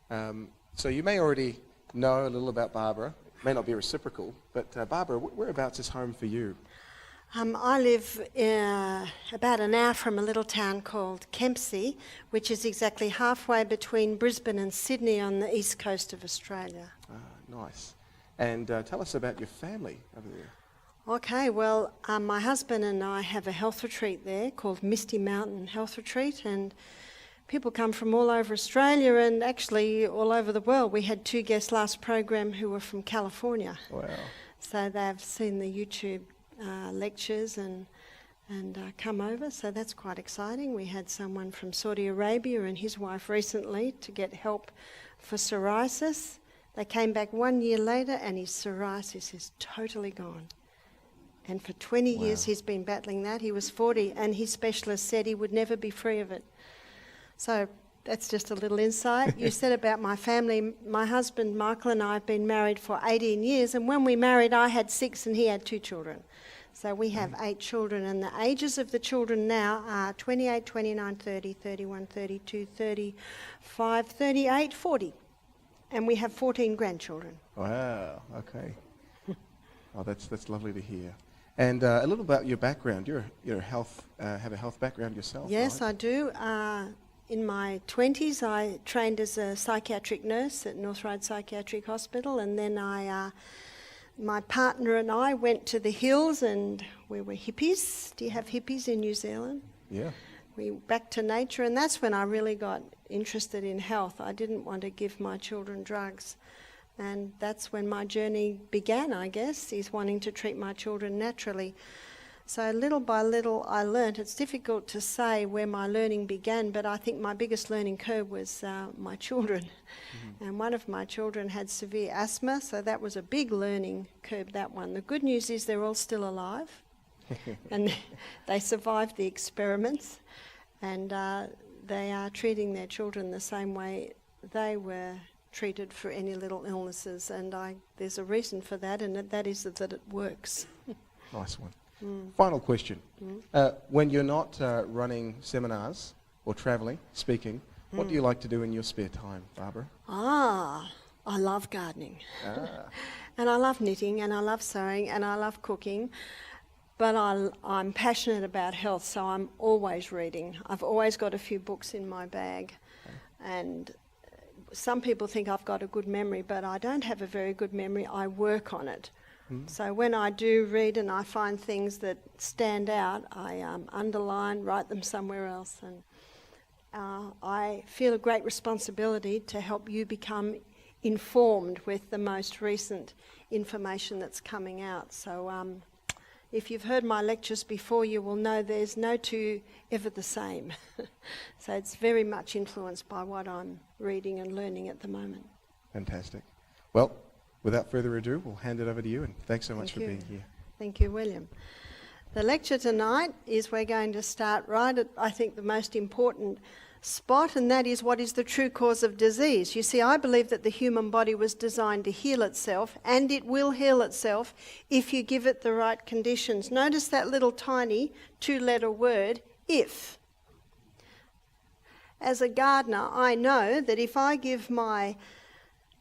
So you may already know a little about Barbara. It may not be reciprocal, but Barbara, whereabouts is home for you? I live about an hour from a little town called Kempsey, which is exactly halfway between Brisbane and Sydney on the east coast of Australia. Nice. And tell us about your family over there. Okay, well, my husband and I have a health retreat there called Misty Mountain Health Retreat, and people come from all over Australia and actually all over the world. We had 2 guests last program who were from California. Wow. So they've seen the YouTube lectures and come over, so that's quite exciting. We had someone from Saudi Arabia and his wife recently to get help for psoriasis. They came back 1 year later and his psoriasis is totally gone. And for 20 years he's been battling that. He was 40 and his specialist said he would never be free of it. So that's just a little insight. You said about my family, my husband Michael and I have been married for 18 years, and when we married I had 6 and he had 2 children. So we have 8 children, and the ages of the children now are 28, 29, 30, 31, 32, 35, 38, 40. And we have 14 grandchildren. Wow, okay. Oh, that's lovely to hear. And a little about your background. You're have a health background yourself, Yes, right? I do. In my 20s, I trained as a psychiatric nurse at North Ryde Psychiatric Hospital, and then my partner and I went to the hills, and we were hippies. Do you have hippies in New Zealand? Yeah. We back to nature, and that's when I really got interested in health. I didn't want to give my children drugs, and that's when my journey began, I guess, is wanting to treat my children naturally. So little by little I learnt. It's difficult to say where my learning began, but I think my biggest learning curve was my children. Mm-hmm. And one of my children had severe asthma, so that was a big learning curve, that one. The good news is they're all still alive, and they survived the experiments, and they are treating their children the same way they were treated for any little illnesses, and there's a reason for that, and that is that it works. Nice one. Final question. When you're not running seminars or travelling, speaking, what do you like to do in your spare time, Barbara? I love gardening. And I love knitting, and I love sewing, and I love cooking. But I'm passionate about health, so I'm always reading. I've always got a few books in my bag. And some people think I've got a good memory, but I don't have a very good memory. I work on it. So when I do read and I find things that stand out, I underline, write them somewhere else. And I feel a great responsibility to help you become informed with the most recent information that's coming out. So if you've heard my lectures before, you will know there's no two ever the same. So it's very much influenced by what I'm reading and learning at the moment. Fantastic. Well, without further ado, we'll hand it over to you, and thanks so much for being here. Thank you, William. The lecture tonight is we're going to start right at, I think, the most important spot, and that is what is the true cause of disease. You see, I believe that the human body was designed to heal itself, and it will heal itself if you give it the right conditions. Notice that little tiny 2-letter word, if. As a gardener, I know that if I give my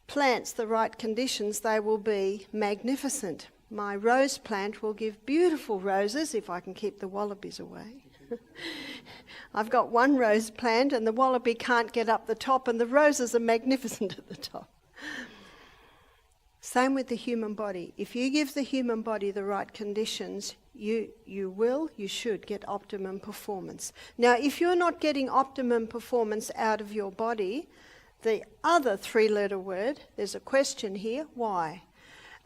plants the right conditions, they will be magnificent. My rose plant will give beautiful roses if I can keep the wallabies away. I've got one rose plant and the wallaby can't get up the top, and the roses are magnificent at the top. Same with the human body. If you give the human body the right conditions, you should get optimum performance. Now, if you're not getting optimum performance out of your body, the other 3-letter word, there's a question here, why?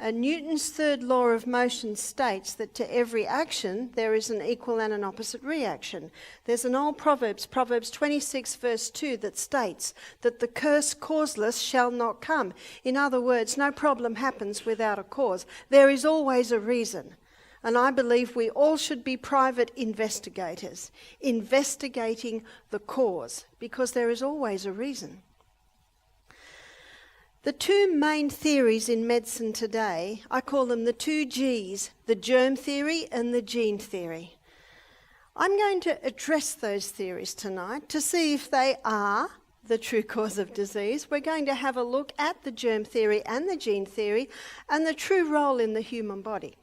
Newton's third law of motion states that to every action there is an equal and an opposite reaction. There's an old Proverbs 26 verse 2, that states that the curse causeless shall not come. In other words, no problem happens without a cause. There is always a reason. And I believe we all should be private investigators, investigating the cause, because there is always a reason. The 2 main theories in medicine today, I call them the 2 Gs, the germ theory and the gene theory. I'm going to address those theories tonight to see if they are the true cause of disease. We're going to have a look at the germ theory and the gene theory and the true role in the human body.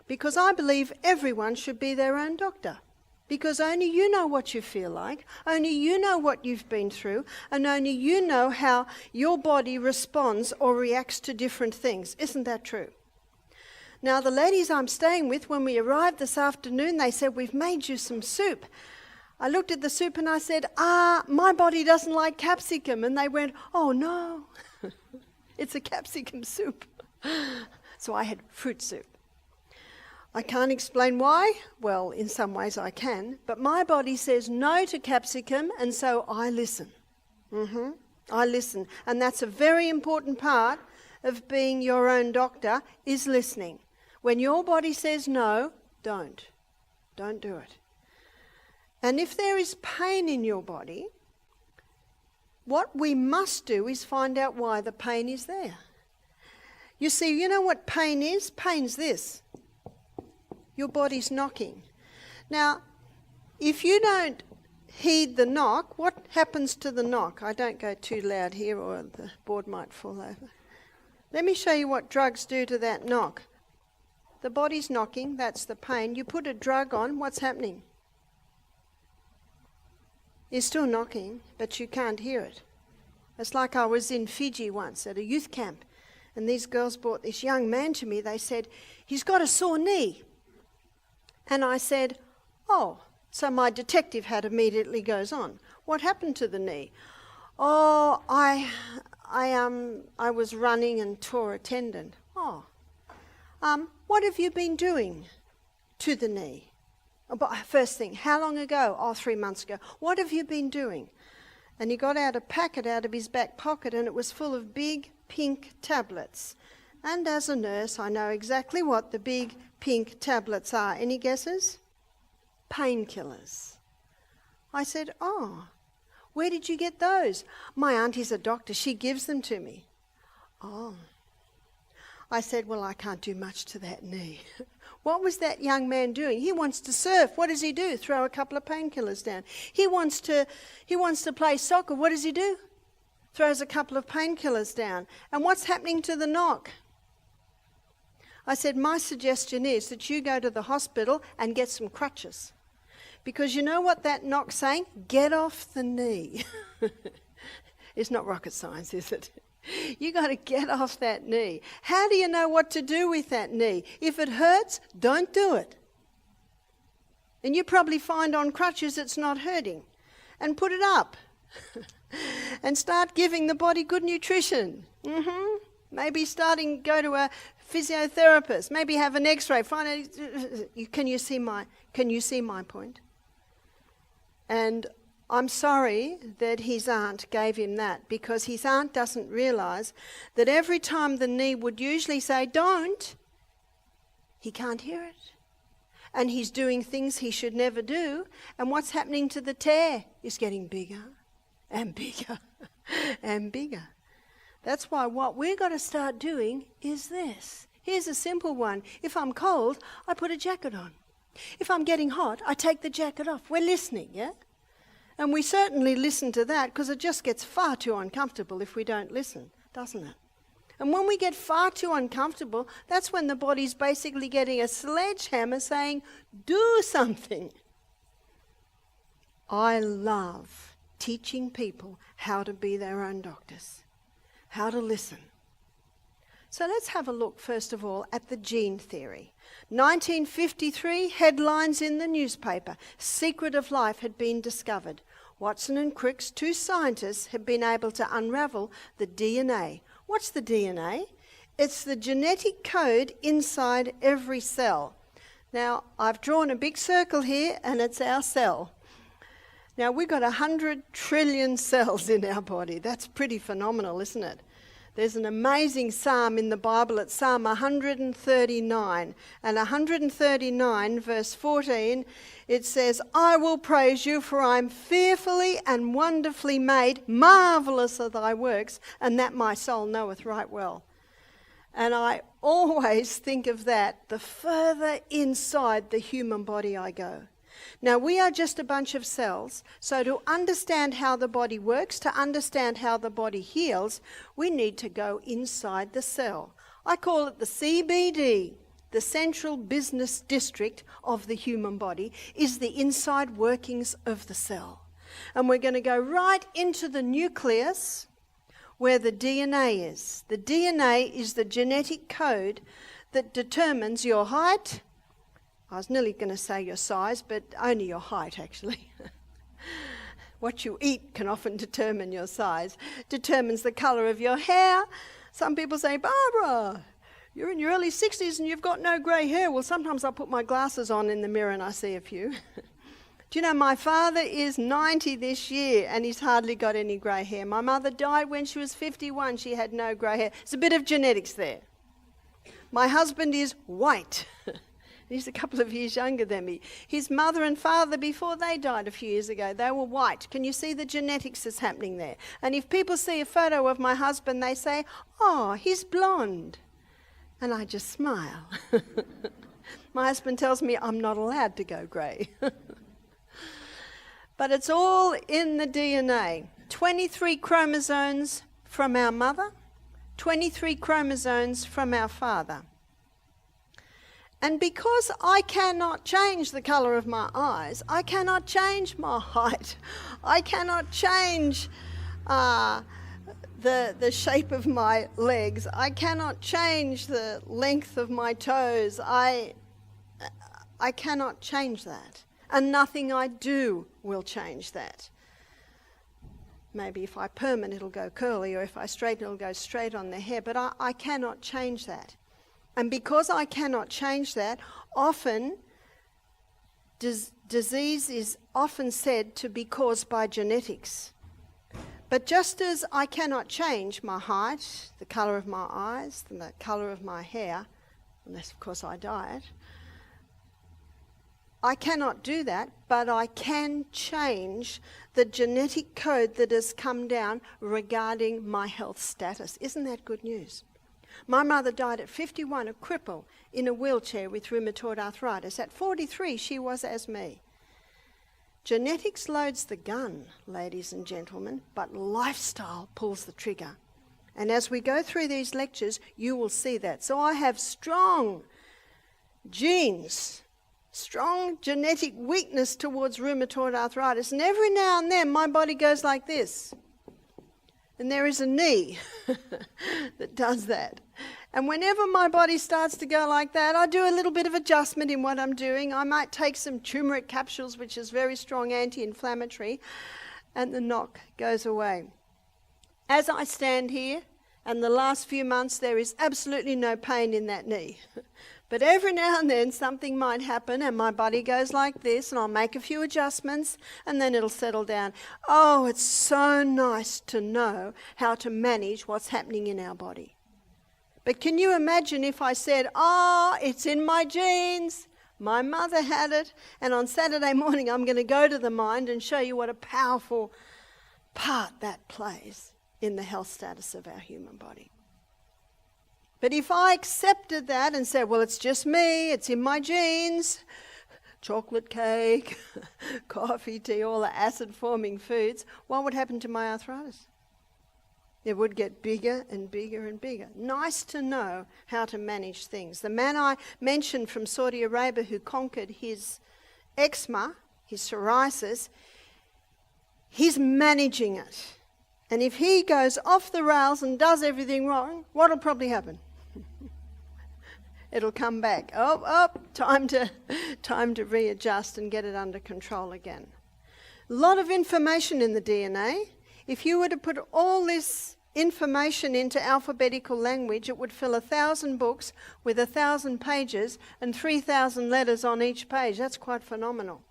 Because I believe everyone should be their own doctor. Because only you know what you feel like, only you know what you've been through, and only you know how your body responds or reacts to different things. Isn't that true? Now, the ladies I'm staying with, when we arrived this afternoon, they said, "We've made you some soup." I looked at the soup and I said, my body doesn't like capsicum. And they went, "Oh no, it's a capsicum soup." So I had fruit soup. I can't explain why. Well, in some ways I can. But my body says no to capsicum, and so I listen. I listen. And that's a very important part of being your own doctor, is listening. When your body says no, don't. Don't do it. And if there is pain in your body, what we must do is find out why the pain is there. You see, you know what pain is? Pain's this. Your body's knocking. Now, if you don't heed the knock, what happens to the knock? I don't go too loud here or the board might fall over. Let me show you what drugs do to that knock. The body's knocking, that's the pain. You put a drug on, what's happening? You're still knocking, but you can't hear it. It's like I was in Fiji once at a youth camp, and these girls brought this young man to me. They said, "He's got a sore knee." And I said, "Oh." So my detective hat immediately goes on. "What happened to the knee?" "Oh, I was running and tore a tendon." "Oh. What have you been doing to the knee?" First thing, "How long ago?" "Oh, 3 months ago." "What have you been doing?" And he got out a packet out of his back pocket, and it was full of big pink tablets. And as a nurse, I know exactly what the big pink tablets are. Any guesses? Painkillers. I said, "Oh, where did you get those?" "My auntie's a doctor. She gives them to me." "Oh." I said, "Well, I can't do much to that knee." What was that young man doing? He wants to surf. What does he do? Throw a couple of painkillers down. He wants to play soccer. What does he do? Throws a couple of painkillers down. And what's happening to the knock? I said, my suggestion is that you go to the hospital and get some crutches. Because you know what that knock's saying? Get off the knee. It's not rocket science, is it? You got to get off that knee. How do you know what to do with that knee? If it hurts, don't do it. And you probably find on crutches it's not hurting. And put it up. And start giving the body good nutrition. Maybe go to a physiotherapist. Maybe have an X-ray. Can you see my point? And I'm sorry that his aunt gave him that, because his aunt doesn't realise that every time the knee would usually say, "Don't," he can't hear it. And he's doing things he should never do. And what's happening to the tear is getting bigger and bigger and bigger. That's why what we've got to start doing is this. Here's a simple one. If I'm cold, I put a jacket on. If I'm getting hot, I take the jacket off. We're listening, yeah? And we certainly listen to that, because it just gets far too uncomfortable if we don't listen, doesn't it? And when we get far too uncomfortable, that's when the body's basically getting a sledgehammer saying, do something. I love teaching people how to be their own doctors, how to listen. So let's have a look, first of all, at the gene theory. 1953, headlines in the newspaper. Secret of life had been discovered. Watson and Crick's, two scientists, have been able to unravel the DNA. What's the DNA? It's the genetic code inside every cell. Now, I've drawn a big circle here, and it's our cell. Now, we've got 100 trillion cells in our body. That's pretty phenomenal, isn't it? There's an amazing psalm in the Bible. It's Psalm 139. And 139, verse 14, it says, I will praise you, for I am fearfully and wonderfully made. Marvellous are thy works, and that my soul knoweth right well. And I always think of that the further inside the human body I go. Now, we are just a bunch of cells, so to understand how the body works, to understand how the body heals, we need to go inside the cell. I call it the CBD, the Central Business District of the human body, is the inside workings of the cell. And we're going to go right into the nucleus where the DNA is. The DNA is the genetic code that determines your height. I was nearly going to say your size, but only your height, actually. What you eat can often determine your size. Determines the colour of your hair. Some people say, Barbara, you're in your early 60s and you've got no grey hair. Well, sometimes I put my glasses on in the mirror and I see a few. Do you know, my father is 90 this year and he's hardly got any grey hair. My mother died when she was 51. She had no grey hair. There's a bit of genetics there. My husband is white. He's a couple of years younger than me. His mother and father, before they died a few years ago, they were white. Can you see the genetics that's happening there? And if people see a photo of my husband, they say, oh, he's blonde. And I just smile. My husband tells me I'm not allowed to go grey. But it's all in the DNA. 23 chromosomes from our mother, 23 chromosomes from our father. And because I cannot change the colour of my eyes, I cannot change my height, I cannot change the shape of my legs, I cannot change the length of my toes, I cannot change that. And nothing I do will change that. Maybe if I perm it, it'll go curly, or if I straighten it'll go straight on the hair, but I cannot change that. And because I cannot change that, often disease is often said to be caused by genetics. But just as I cannot change my height, the colour of my eyes, the colour of my hair, unless of course I dye it, I cannot do that, but I can change the genetic code that has come down regarding my health status. Isn't that good news? My mother died at 51, a cripple, in a wheelchair with rheumatoid arthritis. At 43, she was as me. Genetics loads the gun, ladies and gentlemen, but lifestyle pulls the trigger. And as we go through these lectures, you will see that. So I have strong genes, strong genetic weakness towards rheumatoid arthritis. And every now and then, my body goes like this. And there is a knee that does that. And whenever my body starts to go like that, I do a little bit of adjustment in what I'm doing. I might take some turmeric capsules, which is very strong anti-inflammatory, and the knock goes away. As I stand here, and the last few months, there is absolutely no pain in that knee. But every now and then something might happen and my body goes like this and I'll make a few adjustments and then it'll settle down. Oh, it's so nice to know how to manage what's happening in our body. But can you imagine if I said, oh, it's in my genes, my mother had it, and on Saturday morning I'm going to go to the mind and show you what a powerful part that plays in the health status of our human body. But if I accepted that and said, well, it's just me, it's in my genes, chocolate cake, coffee, tea, all the acid-forming foods, what would happen to my arthritis? It would get bigger and bigger and bigger. Nice to know how to manage things. The man I mentioned from Saudi Arabia who conquered his eczema, his psoriasis, he's managing it. And if he goes off the rails and does everything wrong, what'll probably happen? It'll come back. Time to readjust and get it under control again. A lot of information in the DNA. If you were to put all this information into alphabetical language, it would fill 1,000 books with 1,000 pages and 3,000 letters on each page. That's quite phenomenal.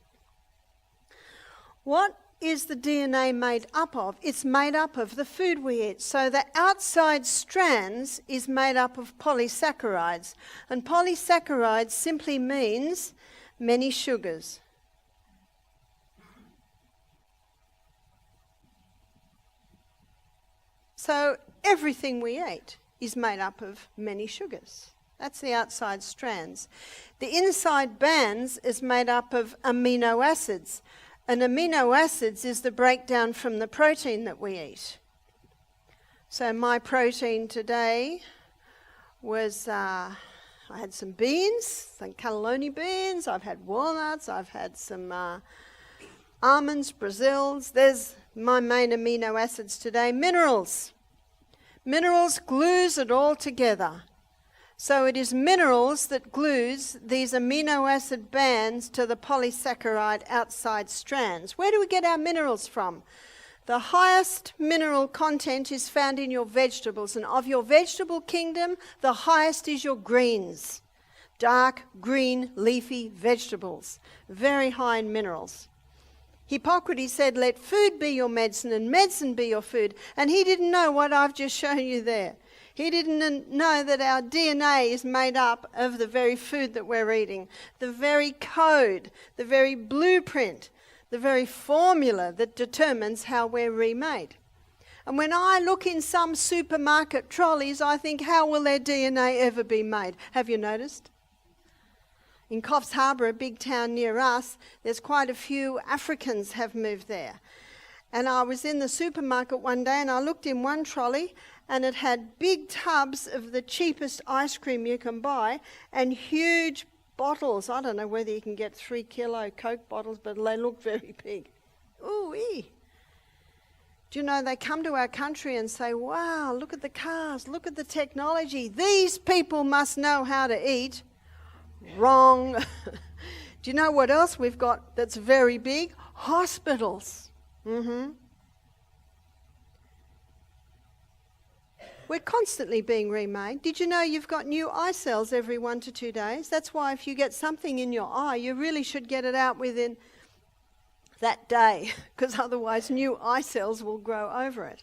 What is the DNA made up of? It's made up of the food we eat. So the outside strands is made up of polysaccharides. And polysaccharides simply means many sugars. So everything we eat is made up of many sugars. That's the outside strands. The inside bands is made up of amino acids. And amino acids is the breakdown from the protein that we eat. So my protein today was, I had some beans, some cannelloni beans, I've had walnuts, I've had some almonds, Brazils. There's my main amino acids today. Minerals. Minerals glues it all together. So it is minerals that glues these amino acid bands to the polysaccharide outside strands. Where do we get our minerals from? The highest mineral content is found in your vegetables, and of your vegetable kingdom, the highest is your greens. Dark, green, leafy vegetables. Very high in minerals. Hippocrates said, let food be your medicine and medicine be your food. And he didn't know what I've just shown you there. He didn't know that our DNA is made up of the very food that we're eating, the very code, the very blueprint, the very formula that determines how we're remade. And when I look in some supermarket trolleys, I think, how will their DNA ever be made? Have you noticed? In Coffs Harbour, a big town near us, there's quite a few Africans have moved there. And I was in the supermarket one day and I looked in one trolley and it had big tubs of the cheapest ice cream you can buy and huge bottles. I don't know whether you can get 3 kilo Coke bottles, but they look very big. Ooh-wee. Do you know, they come to our country and say, wow, look at the cars, look at the technology. These people must know how to eat. Wrong. Do you know what else we've got that's very big? Hospitals. We're constantly being remade. Did you know you've got new eye cells every 1 to 2 days? That's why if you get something in your eye, you really should get it out within that day, because otherwise new eye cells will grow over it.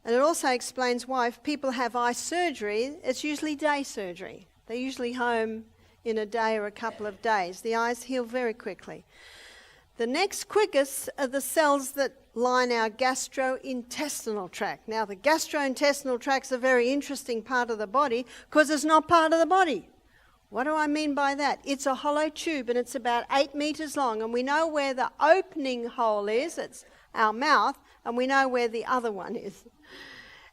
And it also explains why if people have eye surgery, it's usually day surgery. They're usually home in a day or a couple of days. The eyes heal very quickly. The next quickest are the cells that line our gastrointestinal tract. Now, the gastrointestinal tract's a very interesting part of the body because it's not part of the body. What do I mean by that? It's a hollow tube and it's about 8 meters long, and we know where the opening hole is, it's our mouth, and we know where the other one is.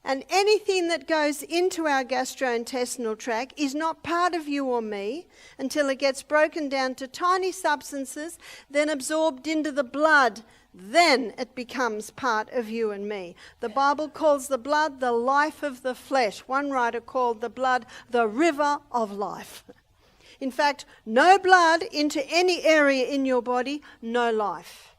And anything that goes into our gastrointestinal tract is not part of you or me until it gets broken down to tiny substances, then absorbed into the blood. Then it becomes part of you and me. The Bible calls the blood the life of the flesh. One writer called the blood the river of life. In fact, no blood into any area in your body, no life.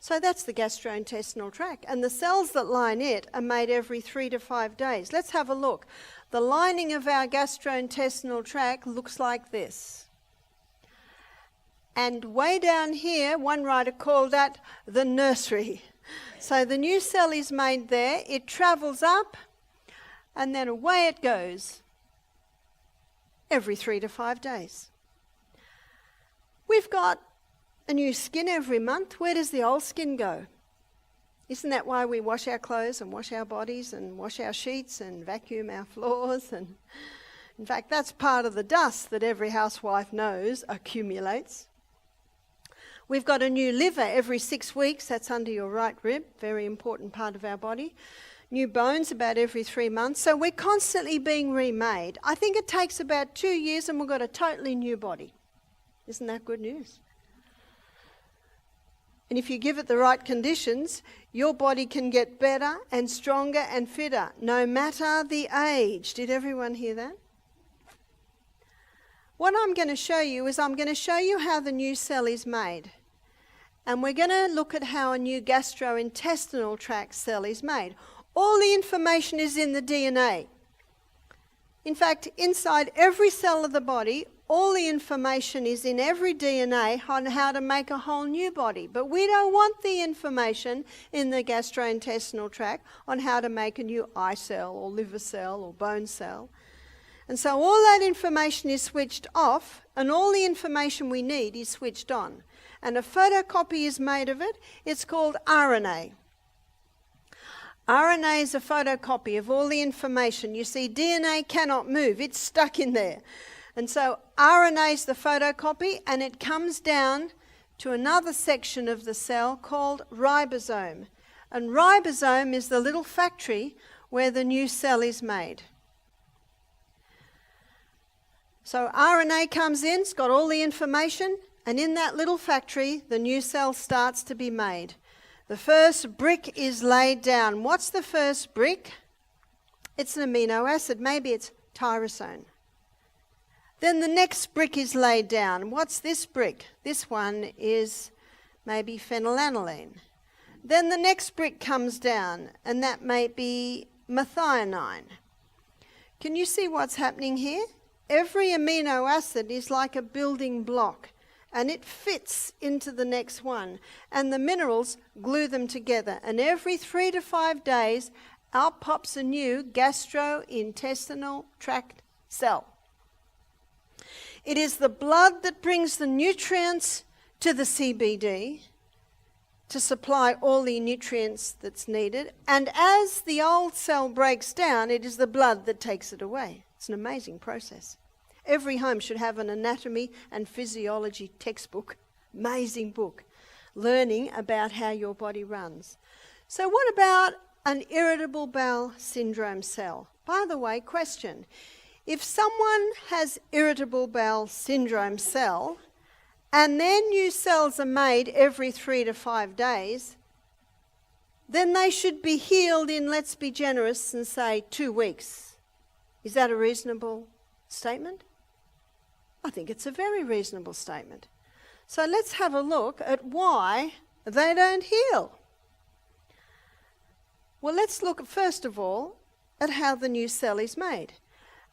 So that's the gastrointestinal tract. And the cells that line it are made every 3 to 5 days. Let's have a look. The lining of our gastrointestinal tract looks like this. And way down here, one writer called that the nursery. So the new cell is made there. It travels up and then away it goes every 3 to 5 days. We've got a new skin every month. Where does the old skin go? Isn't that why we wash our clothes and wash our bodies and wash our sheets and vacuum our floors? And in fact, that's part of the dust that every housewife knows accumulates. We've got a new liver every 6 weeks. That's under your right rib, very important part of our body. New bones about every 3 months. So we're constantly being remade. I think it takes about 2 years and we've got a totally new body. Isn't that good news? And if you give it the right conditions, your body can get better and stronger and fitter, no matter the age. Did everyone hear that? What I'm going to show you is I'm going to show you how the new cell is made. And we're going to look at how a new gastrointestinal tract cell is made. All the information is in the DNA. In fact, inside every cell of the body, all the information is in every DNA on how to make a whole new body. But we don't want the information in the gastrointestinal tract on how to make a new eye cell or liver cell or bone cell. And so all that information is switched off, and all the information we need is switched on. And a photocopy is made of it. It's called RNA. RNA is a photocopy of all the information. You see, DNA cannot move. It's stuck in there. And so RNA is the photocopy, and it comes down to another section of the cell called ribosome. And ribosome is the little factory where the new cell is made. So RNA comes in, it's got all the information, and in that little factory, the new cell starts to be made. The first brick is laid down. What's the first brick? It's an amino acid. Maybe it's tyrosine. Then the next brick is laid down. What's this brick? This one is maybe phenylalanine. Then the next brick comes down, and that may be methionine. Can you see what's happening here? Every amino acid is like a building block, and it fits into the next one. And the minerals glue them together. And every 3 to 5 days, out pops a new gastrointestinal tract cell. It is the blood that brings the nutrients to the CBD to supply all the nutrients that's needed. And as the old cell breaks down, it is the blood that takes it away. It's an amazing process. Every home should have an anatomy and physiology textbook, amazing book, learning about how your body runs. So what about an irritable bowel syndrome cell? By the way, question. If someone has irritable bowel syndrome cell and their new cells are made every 3 to 5 days, then they should be healed in, let's be generous and say, 2 weeks. Is that a reasonable statement? I think it's a very reasonable statement. So let's have a look at why they don't heal. Well, let's look first of all at how the new cell is made.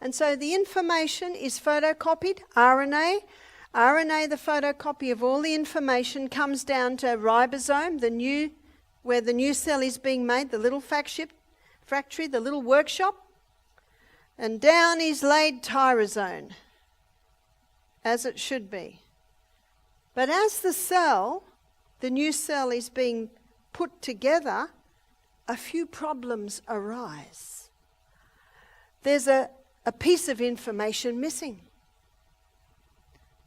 And so the information is photocopied, RNA. RNA, the photocopy of all the information, comes down to ribosome, where the new cell is being made, the little factory, the little workshop. And down is laid tyrosine, as it should be. But as the new cell is being put together, a few problems arise. There's a piece of information missing.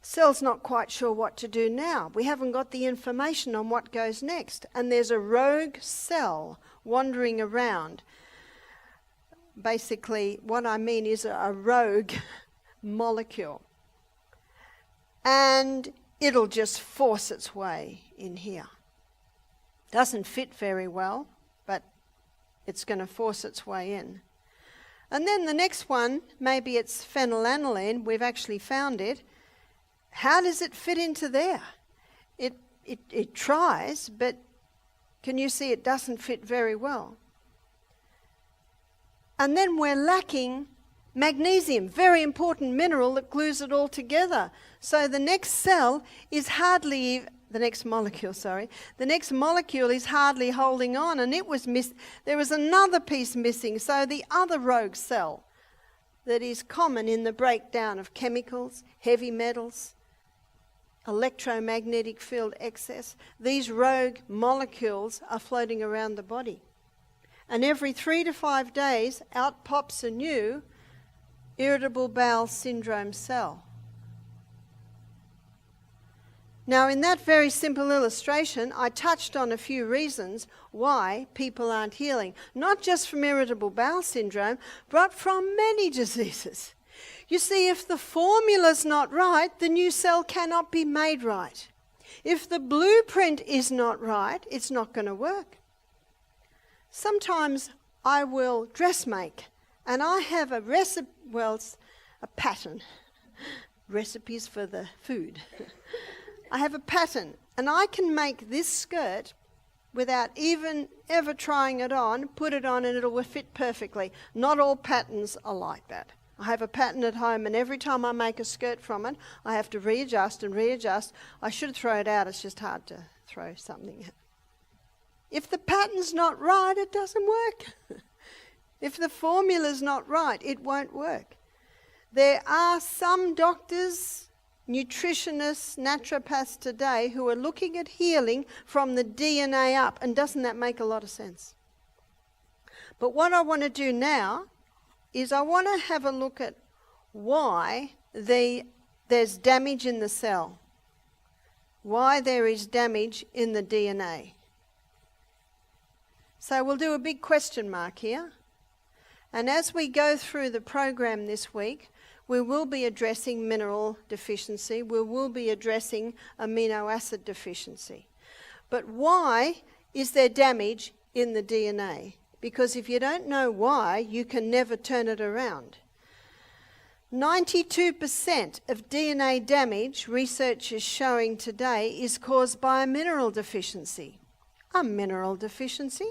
Cell's not quite sure what to do now. We haven't got the information on what goes next. And there's a rogue cell wandering around. Basically, what I mean is a rogue molecule. And it'll just force its way in here. Doesn't fit very well, but it's going to force its way in. And then the next one, maybe it's phenylalanine, we've actually found it. How does it fit into there? It tries, but can you see it doesn't fit very well? And then we're lacking magnesium, very important mineral that glues it all together. So the next cell is hardly, the next molecule is hardly holding on, and there was another piece missing. So the other rogue cell that is common in the breakdown of chemicals, heavy metals, electromagnetic field excess, these rogue molecules are floating around the body. And every 3 to 5 days, out pops a new irritable bowel syndrome cell. Now, in that very simple illustration, I touched on a few reasons why people aren't healing. Not just from irritable bowel syndrome, but from many diseases. You see, if the formula's not right, the new cell cannot be made right. If the blueprint is not right, it's not going to work. Sometimes I will dress make, and I have a pattern. Recipes for the food. I have a pattern, and I can make this skirt without even ever trying it on, put it on, and it will fit perfectly. Not all patterns are like that. I have a pattern at home, and every time I make a skirt from it, I have to readjust and readjust. I should throw it out. It's just hard to throw something out. If the pattern's not right, it doesn't work. If the formula's not right, it won't work. There are some doctors, nutritionists, naturopaths today who are looking at healing from the DNA up, and doesn't that make a lot of sense? But what I want to do now is I want to have a look at why there's damage in the cell, why there is damage in the DNA. So we'll do a big question mark here. And as we go through the program this week, we will be addressing mineral deficiency. We will be addressing amino acid deficiency. But why is there damage in the DNA? Because if you don't know why, you can never turn it around. 92% of DNA damage, research is showing today, is caused by a mineral deficiency. A mineral deficiency?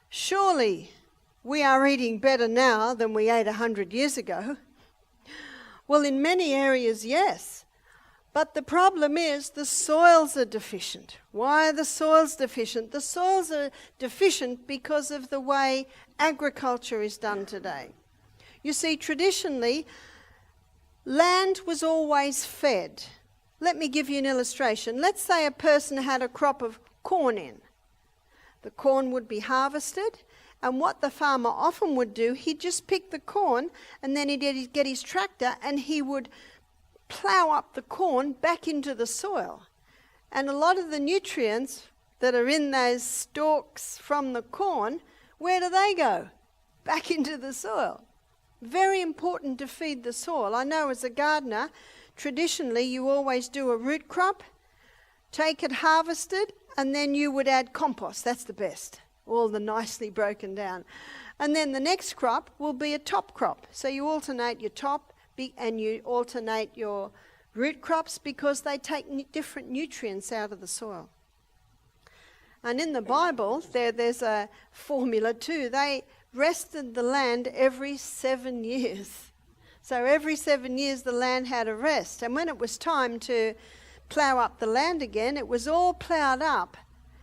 Surely we are eating better now than we ate 100 years ago. Well, in many areas, yes. But the problem is the soils are deficient. Why are the soils deficient? The soils are deficient because of the way agriculture is done today. You see, traditionally, land was always fed. Let me give you an illustration. Let's say a person had a crop of corn in. The corn would be harvested, and what the farmer often would do, he'd just pick the corn, and then he'd get his tractor, and he would plough up the corn back into the soil. And a lot of the nutrients that are in those stalks from the corn, where do they go? Back into the soil. Very important to feed the soil. I know as a gardener, traditionally you always do a root crop, take it harvested, and then you would add compost. That's the best, all the nicely broken down. And then the next crop will be a top crop. So you alternate your top and you alternate your root crops because they take different nutrients out of the soil. And in the Bible, there's a formula too. They rested the land every 7 years. So every 7 years the land had a rest. And when it was time to plough up the land again, it was all ploughed up,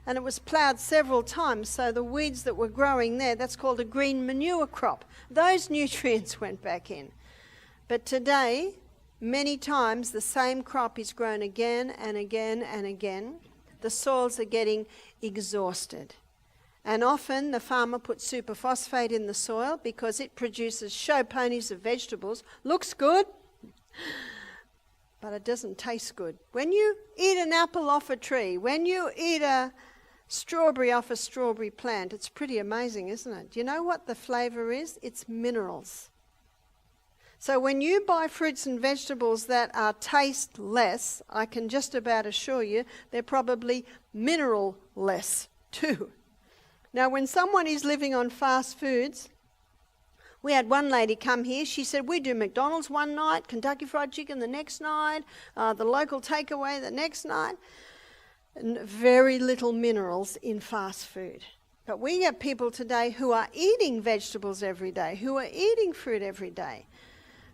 and it was ploughed several times, so the weeds that were growing there, that's called a green manure crop. Those nutrients went back in. But today, many times the same crop is grown again and again and again. The soils are getting exhausted. And often the farmer puts superphosphate in the soil because it produces show ponies of vegetables. Looks good, but it doesn't taste good. When you eat an apple off a tree, when you eat a strawberry off a strawberry plant, it's pretty amazing, isn't it? Do you know what the flavour is? It's minerals. So when you buy fruits and vegetables that are tasteless, I can just about assure you they're probably mineral-less too. Now when someone is living on fast foods, we had one lady come here, she said, we do McDonald's one night, Kentucky Fried Chicken the next night, the local takeaway the next night. And very little minerals in fast food. But we get people today who are eating vegetables every day, who are eating fruit every day.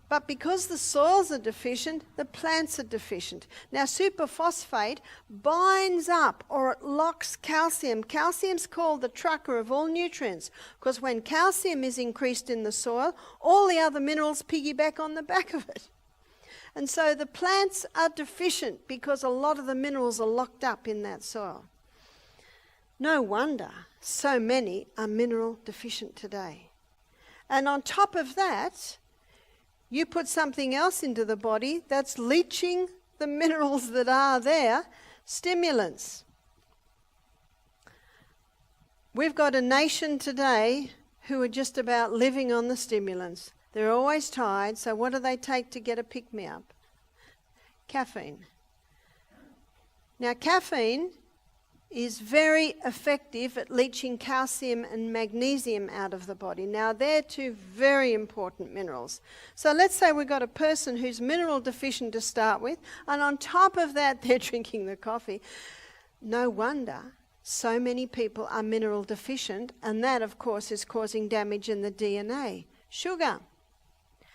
But because the soils are deficient, the plants are deficient. Now superphosphate binds up or it locks calcium. Calcium's called the trucker of all nutrients because when calcium is increased in the soil, all the other minerals piggyback on the back of it. And so the plants are deficient because a lot of the minerals are locked up in that soil. No wonder so many are mineral deficient today. And on top of that, you put something else into the body that's leaching the minerals that are there, stimulants. We've got a nation today who are just about living on the stimulants. They're always tired, so what do they take to get a pick-me-up? Caffeine. Now caffeine is very effective at leaching calcium and magnesium out of the body. Now they're two very important minerals. So let's say we've got a person who's mineral deficient to start with, and on top of that they're drinking the coffee. No wonder so many people are mineral deficient, and that of course is causing damage in the DNA. Sugar.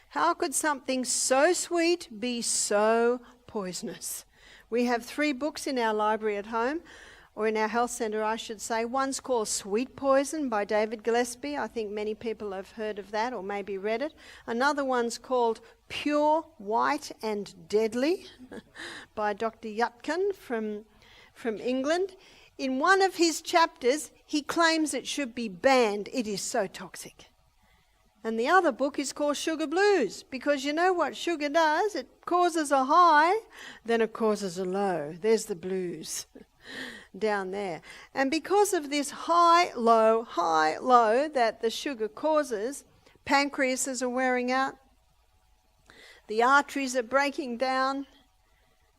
How could something so sweet be so poisonous? We have 3 books in our library at home, or in our health centre I should say. One's called Sweet Poison by David Gillespie. I think many people have heard of that or maybe read it. Another one's called Pure, White and Deadly by Dr. Yutkin from England. in one of his chapters, he claims it should be banned. It is so toxic. And the other book is called Sugar Blues, because you know what sugar does? It causes a high, then it causes a low. There's the blues down there. And because of this high, low that the sugar causes, pancreases are wearing out, the arteries are breaking down,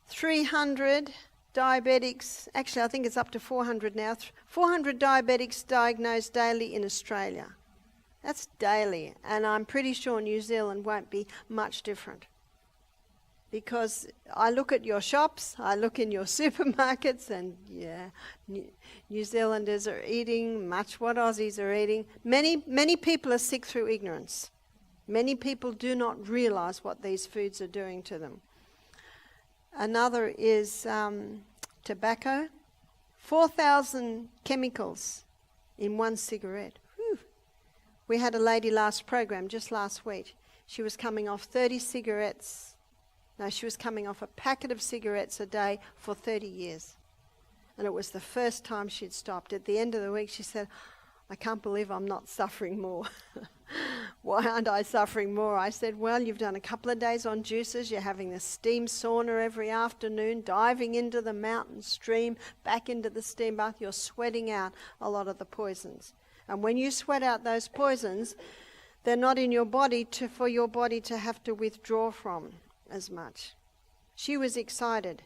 300 diabetics, actually I think it's up to 400 now, 400 diabetics diagnosed daily in Australia. That's daily, and I'm pretty sure New Zealand won't be much different. Because I look at your shops, I look in your supermarkets, and yeah, New Zealanders are eating much what Aussies are eating. Many people are sick through ignorance. Many people do not realise what these foods are doing to them. Another is tobacco. 4,000 chemicals in one cigarette. Whew. We had a lady just last week. She was coming off 30 cigarettes. No, she was coming off a packet of cigarettes a day for 30 years. And it was the first time she'd stopped. At the end of the week, she said, I can't believe I'm not suffering more. Why aren't I suffering more? I said, well, you've done a couple of days on juices. You're having the steam sauna every afternoon, diving into the mountain stream, back into the steam bath. You're sweating out a lot of the poisons. And when you sweat out those poisons, they're not in your body for your body to have to withdraw from as much. She was excited.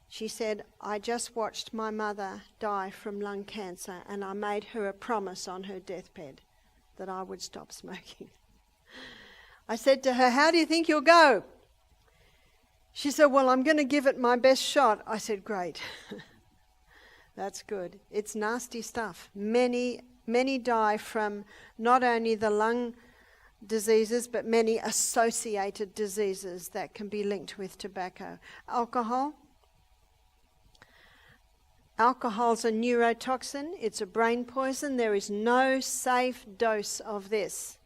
She said, I just watched my mother die from lung cancer, and I made her a promise on her deathbed that I would stop smoking. I said to her, how do you think you'll go? She said, well, I'm going to give it my best shot. I said, great. That's good. It's nasty stuff. Many die from not only the lung diseases, but many associated diseases that can be linked with tobacco. Alcohol's a neurotoxin. It's a brain poison. There is no safe dose of this.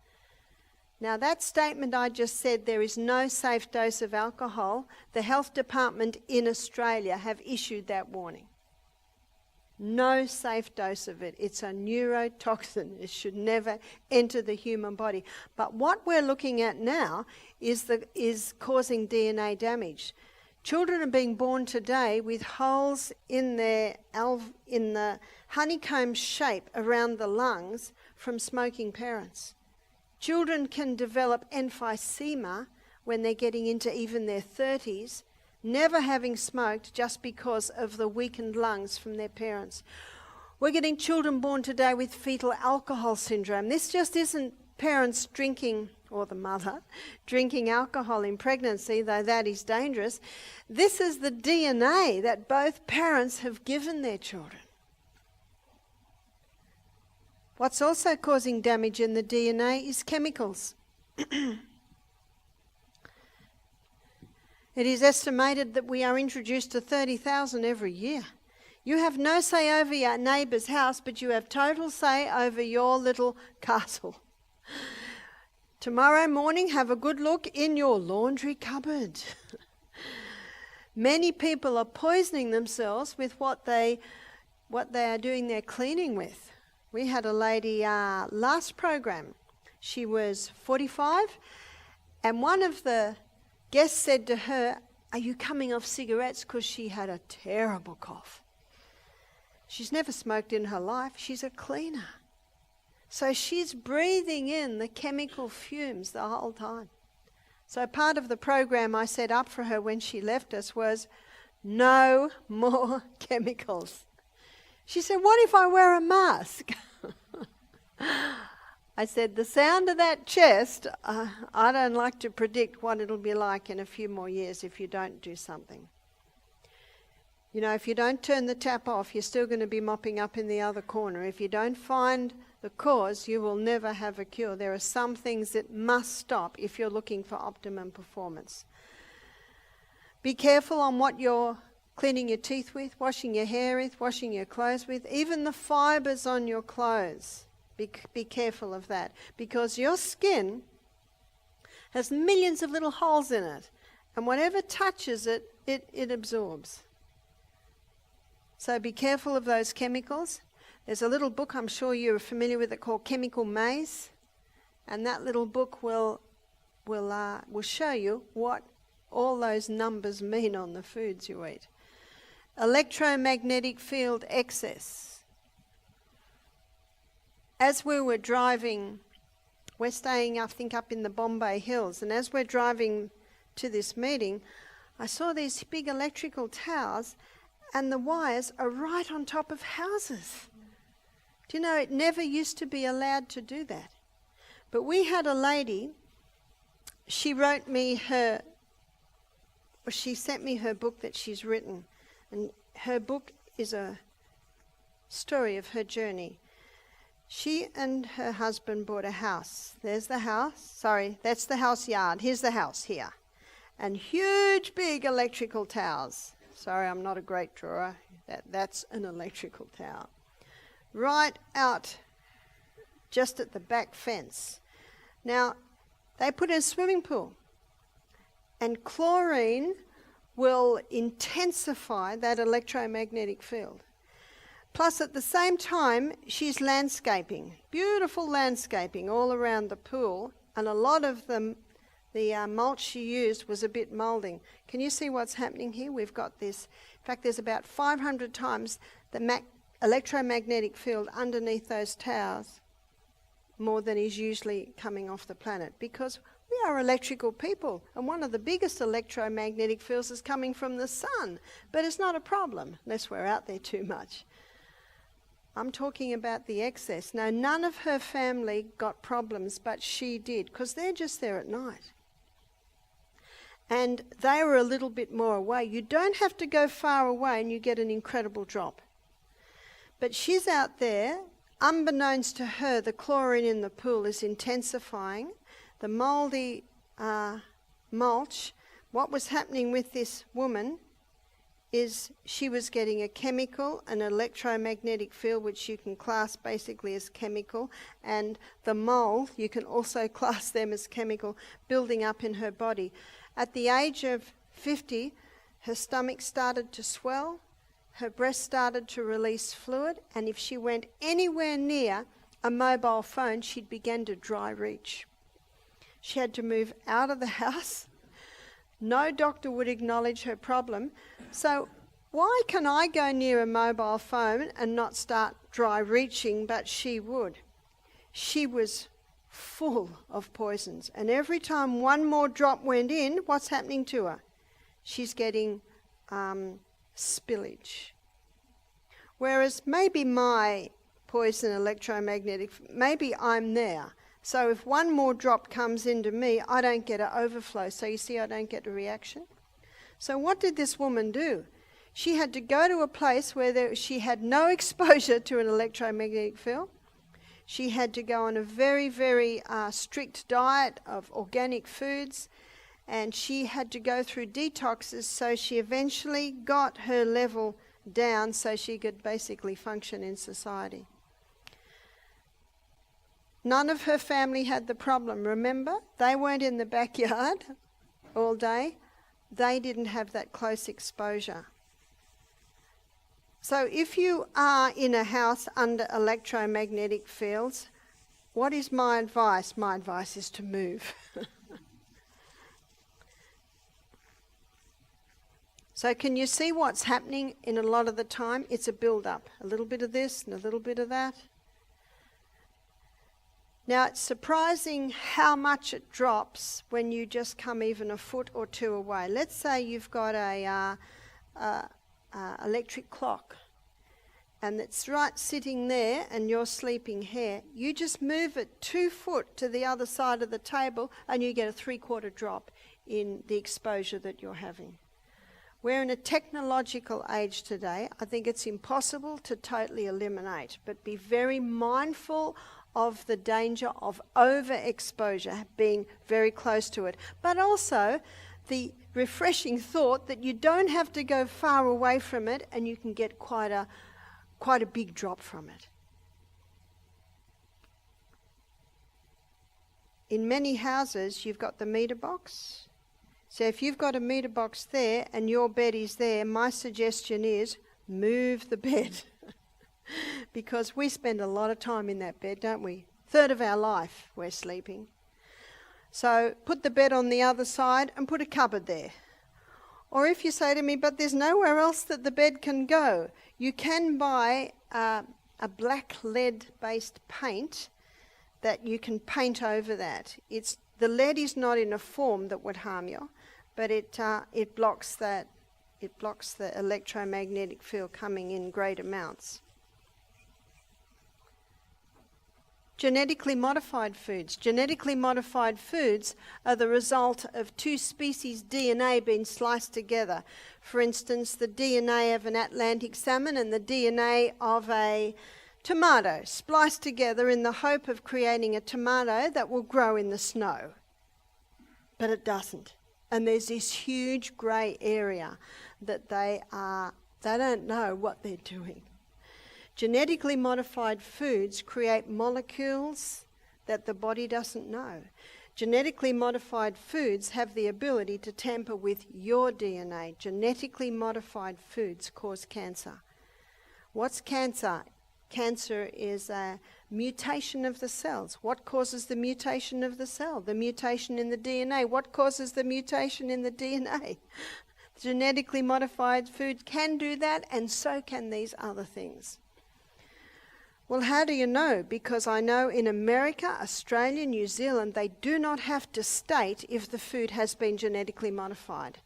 Now, that statement I just said, there is no safe dose of alcohol, the health department in Australia have issued that warning. No safe dose of it. It's a neurotoxin. It should never enter the human body. But what we're looking at now is causing DNA damage. Children are being born today with holes in the honeycomb shape around the lungs from smoking parents. Children can develop emphysema when they're getting into even their 30s, never having smoked just because of the weakened lungs from their parents. We're getting children born today with fetal alcohol syndrome. This just isn't parents drinking, or the mother, drinking alcohol in pregnancy, though that is dangerous. This is the DNA that both parents have given their children. What's also causing damage in the DNA is chemicals. It is estimated that we are introduced to 30,000 every year. You have no say over your neighbour's house, but you have total say over your little castle. Tomorrow morning, have a good look in your laundry cupboard. Many people are poisoning themselves with what they are doing their cleaning with. We had a lady last program. She was 45, and one of the guests said to her, are you coming off cigarettes? Because she had a terrible cough. She's never smoked in her life. She's a cleaner. So she's breathing in the chemical fumes the whole time. So part of the program I set up for her when she left us was no more chemicals. She said, what if I wear a mask? I said, the sound of that chest, I don't like to predict what it'll be like in a few more years if you don't do something. You know, if you don't turn the tap off, you're still going to be mopping up in the other corner. If you don't find the cause, you will never have a cure. There are some things that must stop if you're looking for optimum performance. Be careful on what you're cleaning your teeth with, washing your hair with, washing your clothes with, even the fibres on your clothes. Be careful of that, because your skin has millions of little holes in it, and whatever touches it, it absorbs. So be careful of those chemicals. There's a little book, I'm sure you're familiar with it, called Chemical Maze. And that little book will show you what all those numbers mean on the foods you eat. Electromagnetic field excess. As we were driving, we're staying, I think, up in the Bombay Hills, and as we're driving to this meeting, I saw these big electrical towers, and the wires are right on top of houses. Do you know, it never used to be allowed to do that. But we had a lady, she sent me her book that she's written. And her book is a story of her journey. She and her husband bought a house. There's the house. Sorry, that's the house yard. Here's the house here. And huge, big electrical towers. Sorry, I'm not a great drawer. That's an electrical tower. Right out, just at the back fence. Now, they put in a swimming pool. And chlorine will intensify that electromagnetic field. Plus, at the same time, she's landscaping, beautiful landscaping all around the pool, and a lot of the mulch she used was a bit moulding. Can you see what's happening here? We've got this. In fact, there's about 500 times the electromagnetic field underneath those towers more than is usually coming off the planet, because we are electrical people, and one of the biggest electromagnetic fields is coming from the sun, but it's not a problem unless we're out there too much. I'm talking about the excess. Now, none of her family got problems, but she did, because they're just there at night. And they were a little bit more away. You don't have to go far away and you get an incredible drop. But she's out there. Unbeknownst to her, the chlorine in the pool is intensifying. The mouldy mulch, what was happening with this woman is she was getting a chemical, an electromagnetic field, which you can class basically as chemical, and the mold, you can also class them as chemical, building up in her body. At the age of 50, her stomach started to swell, her breast started to release fluid, and if she went anywhere near a mobile phone, she'd begin to dry reach. She had to move out of the house. No doctor would acknowledge her problem. So why can I go near a mobile phone and not start dry reaching, but she would? She was full of poisons, and every time one more drop went in, what's happening to her? She's getting spillage. Whereas maybe my poison electromagnetic, maybe I'm there. So if one more drop comes into me, I don't get an overflow. So you see, I don't get a reaction. So what did this woman do? She had to go to a place where she had no exposure to an electromagnetic field. She had to go on a very, very strict diet of organic foods, and she had to go through detoxes, so she eventually got her level down so she could basically function in society. None of her family had the problem. Remember, they weren't in the backyard all day. They didn't have that close exposure. So if you are in a house under electromagnetic fields, what is my advice? My advice is to move. So can you see what's happening in a lot of the time? It's a build-up. A little bit of this and a little bit of that. Now, it's surprising how much it drops when you just come even a foot or two away. Let's say you've got a electric clock, and it's right sitting there and you're sleeping here. You just move it 2 foot to the other side of the table and you get a 3/4 drop in the exposure that you're having. We're in a technological age today. I think it's impossible to totally eliminate, but be very mindful of the danger of overexposure, being very close to it. But also the refreshing thought that you don't have to go far away from it and you can get quite a big drop from it. In many houses, you've got the meter box. So if you've got a meter box there and your bed is there, my suggestion is Move the bed. Because we spend a lot of time in that bed, don't we? Third of our life we're sleeping. So put the bed on the other side and put a cupboard there. Or if you say to me, but there's nowhere else that the bed can go, you can buy a black lead-based paint that you can paint over that. The lead is not in a form that would harm you, but it blocks that. It blocks the electromagnetic field coming in great amounts. Genetically modified foods. Genetically modified foods are the result of two species' DNA being sliced together. For instance, the DNA of an Atlantic salmon and the DNA of a tomato spliced together in the hope of creating a tomato that will grow in the snow. But it doesn't. And there's this huge grey area that they don't know what they're doing. Genetically modified foods create molecules that the body doesn't know. Genetically modified foods have the ability to tamper with your DNA. Genetically modified foods cause cancer. What's cancer? Cancer is a mutation of the cells. What causes the mutation of the cell? The mutation in the DNA. What causes the mutation in the DNA? Genetically modified food can do that, and so can these other things. Well, how do you know? Because I know in America, Australia, New Zealand, they do not have to state if the food has been genetically modified.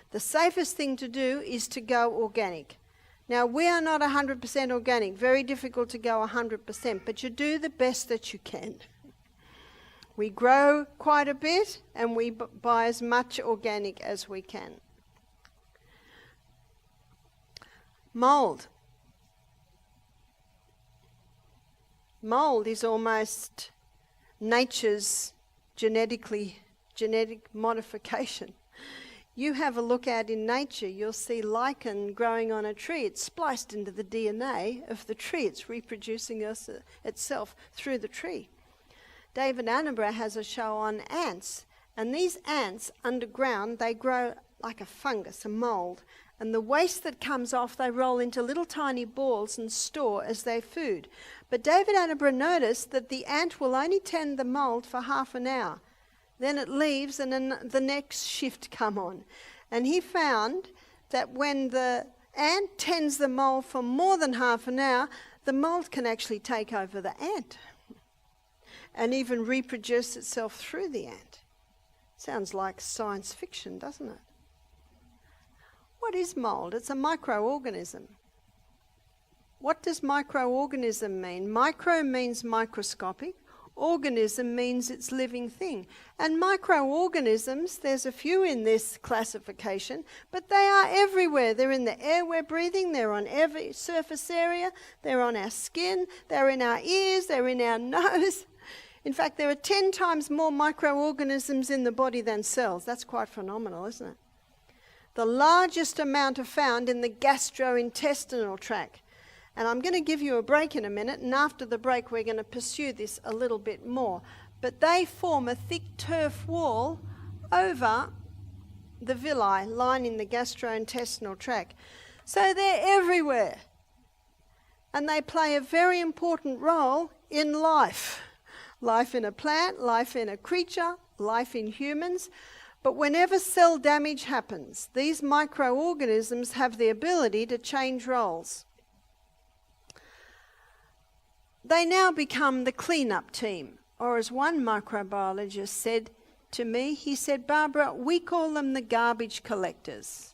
The safest thing to do is to go organic. Now, we are not 100% organic, very difficult to go 100%, but you do the best that you can. We grow quite a bit and we buy as much organic as we can. Mould. Mould is almost nature's genetic modification. You have a look out in nature, you'll see lichen growing on a tree. It's spliced into the DNA of the tree. It's reproducing itself through the tree. David Attenborough has a show on ants, and these ants underground, they grow like a fungus, a mould, and the waste that comes off they roll into little tiny balls and store as their food. But David Attenborough noticed that the ant will only tend the mould for half an hour. Then it leaves and then the next shift come on. And he found that when the ant tends the mould for more than half an hour, the mould can actually take over the ant and even reproduce itself through the ant. Sounds like science fiction, doesn't it? What is mould? It's a microorganism. What does microorganism mean? Micro means microscopic. Organism means it's living thing. And microorganisms, there's a few in this classification, but they are everywhere. They're in the air we're breathing, they're on every surface area, they're on our skin, they're in our ears, they're in our nose. In fact, there are 10 times more microorganisms in the body than cells. That's quite phenomenal, isn't it? The largest amount are found in the gastrointestinal tract. And I'm going to give you a break in a minute, and after the break we're going to pursue this a little bit more. But they form a thick turf wall over the villi lining the gastrointestinal tract. So they're everywhere. And they play a very important role in life. Life in a plant, life in a creature, life in humans. But whenever cell damage happens, these microorganisms have the ability to change roles. They now become the clean-up team, or as one microbiologist said to me, he said, Barbara, we call them the garbage collectors.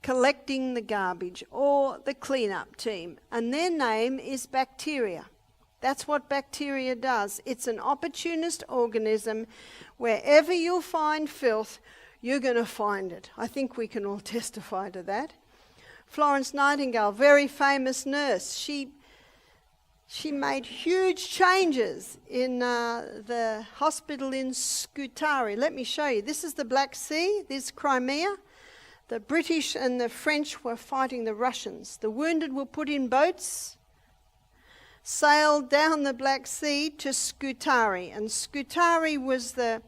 Collecting the garbage, or the clean-up team, and their name is bacteria. That's what bacteria does. It's an opportunist organism. Wherever you'll find filth, you're going to find it. I think we can all testify to that. Florence Nightingale, very famous nurse, she made huge changes in the hospital in Scutari. Let me show you. This is the Black Sea, this is Crimea. The British and the French were fighting the Russians. The wounded were put in boats, sailed down the Black Sea to Scutari. And Scutari was the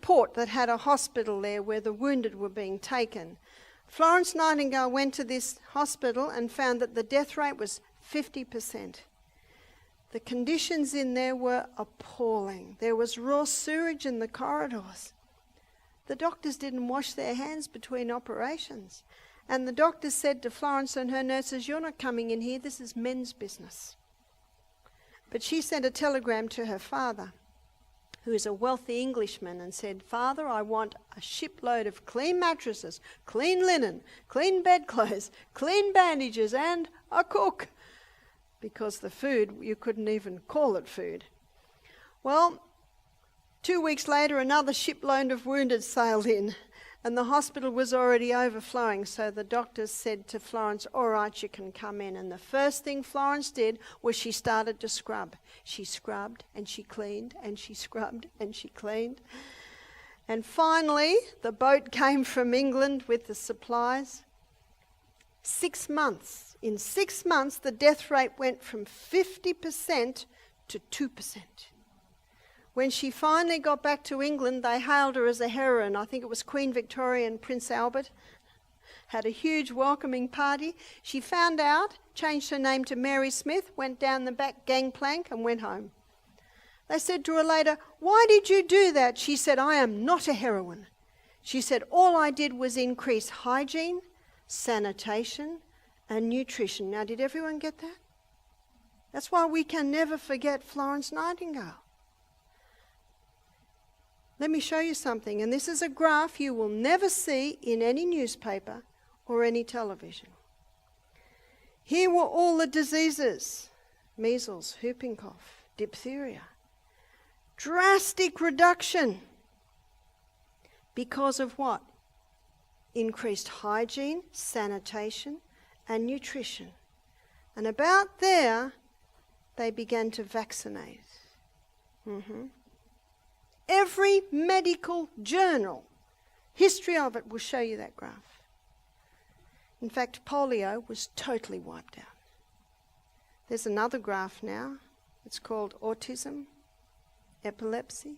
port that had a hospital there where the wounded were being taken. Florence Nightingale went to this hospital and found that the death rate was 50%. The conditions in there were appalling. There was raw sewage in the corridors. The doctors didn't wash their hands between operations. And the doctors said to Florence and her nurses, "You're not coming in here, this is men's business." But she sent a telegram to her father, who is a wealthy Englishman, and said, "Father, I want a shipload of clean mattresses, clean linen, clean bedclothes, clean bandages, and a cook." Because the food, you couldn't even call it food. Well, 2 weeks later, another shipload of wounded sailed in, and the hospital was already overflowing, so the doctors said to Florence, "All right, you can come in." And the first thing Florence did was she started to scrub. She scrubbed and she cleaned and she scrubbed and she cleaned. And finally, the boat came from England with the supplies. 6 months. In 6 months, the death rate went from 50% to 2%. When she finally got back to England, they hailed her as a heroine. I think it was Queen Victoria and Prince Albert. Had a huge welcoming party. She found out, changed her name to Mary Smith, went down the back gangplank and went home. They said to her later, "Why did you do that?" She said, "I am not a heroine." She said, "All I did was increase hygiene, sanitation, and nutrition." Now, did everyone get that? That's why we can never forget Florence Nightingale. Let me show you something, and this is a graph you will never see in any newspaper or any television. Here were all the diseases: measles, whooping cough, diphtheria. Drastic reduction. Because of what? Increased hygiene, sanitation, and nutrition. And about there, they began to vaccinate. Every medical journal, history of it, will show you that graph. In fact, polio was totally wiped out. There's another graph now. It's called autism, epilepsy,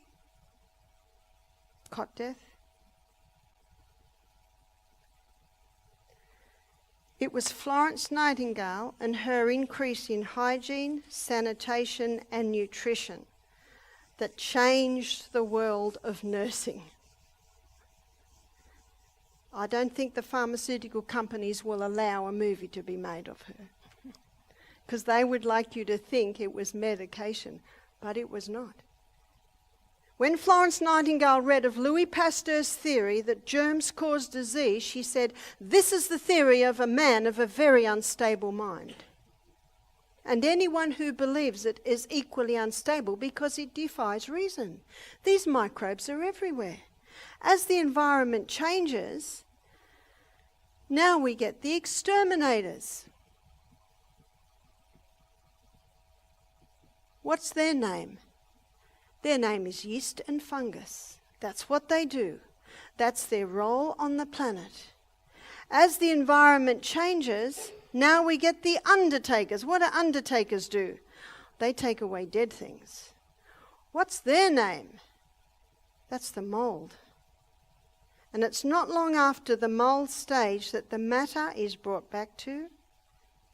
cot death. It was Florence Nightingale and her increase in hygiene, sanitation, and nutrition that changed the world of nursing. I don't think the pharmaceutical companies will allow a movie to be made of her, because they would like you to think it was medication, but it was not. When Florence Nightingale read of Louis Pasteur's theory that germs cause disease, she said, "This is the theory of a man of a very unstable mind. And anyone who believes it is equally unstable because it defies reason. These microbes are everywhere. As the environment changes, now we get the exterminators." What's their name? Their name is yeast and fungus. That's what they do. That's their role on the planet. As the environment changes, now we get the undertakers. What do undertakers do? They take away dead things. What's their name? That's the mould. And it's not long after the mould stage that the matter is brought back to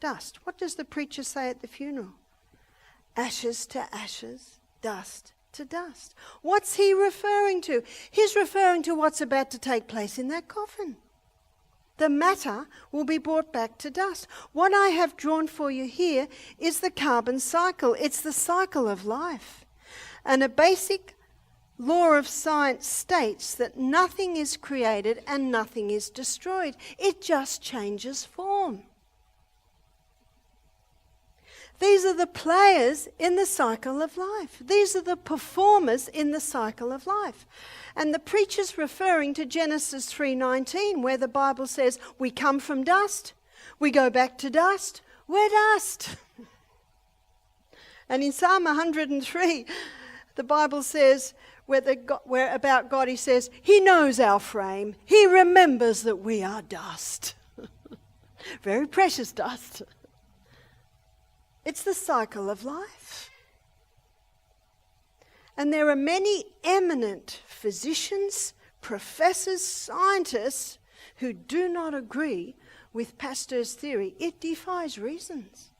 dust. What does the preacher say at the funeral? Ashes to ashes, dust to dust. What's he referring to? He's referring to what's about to take place in that coffin. The matter will be brought back to dust. What I have drawn for you here is the carbon cycle. It's the cycle of life. And a basic law of science states that nothing is created and nothing is destroyed. It just changes form. These are the players in the cycle of life. These are the performers in the cycle of life. And the preacher's referring to Genesis 3:19, where the Bible says, we come from dust, we go back to dust, we're dust. And in Psalm 103, the Bible says, where about God, he says, he knows our frame, he remembers that we are dust. Very precious dust. It's the cycle of life. And there are many eminent physicians, professors, scientists who do not agree with Pasteur's theory. It defies reasons.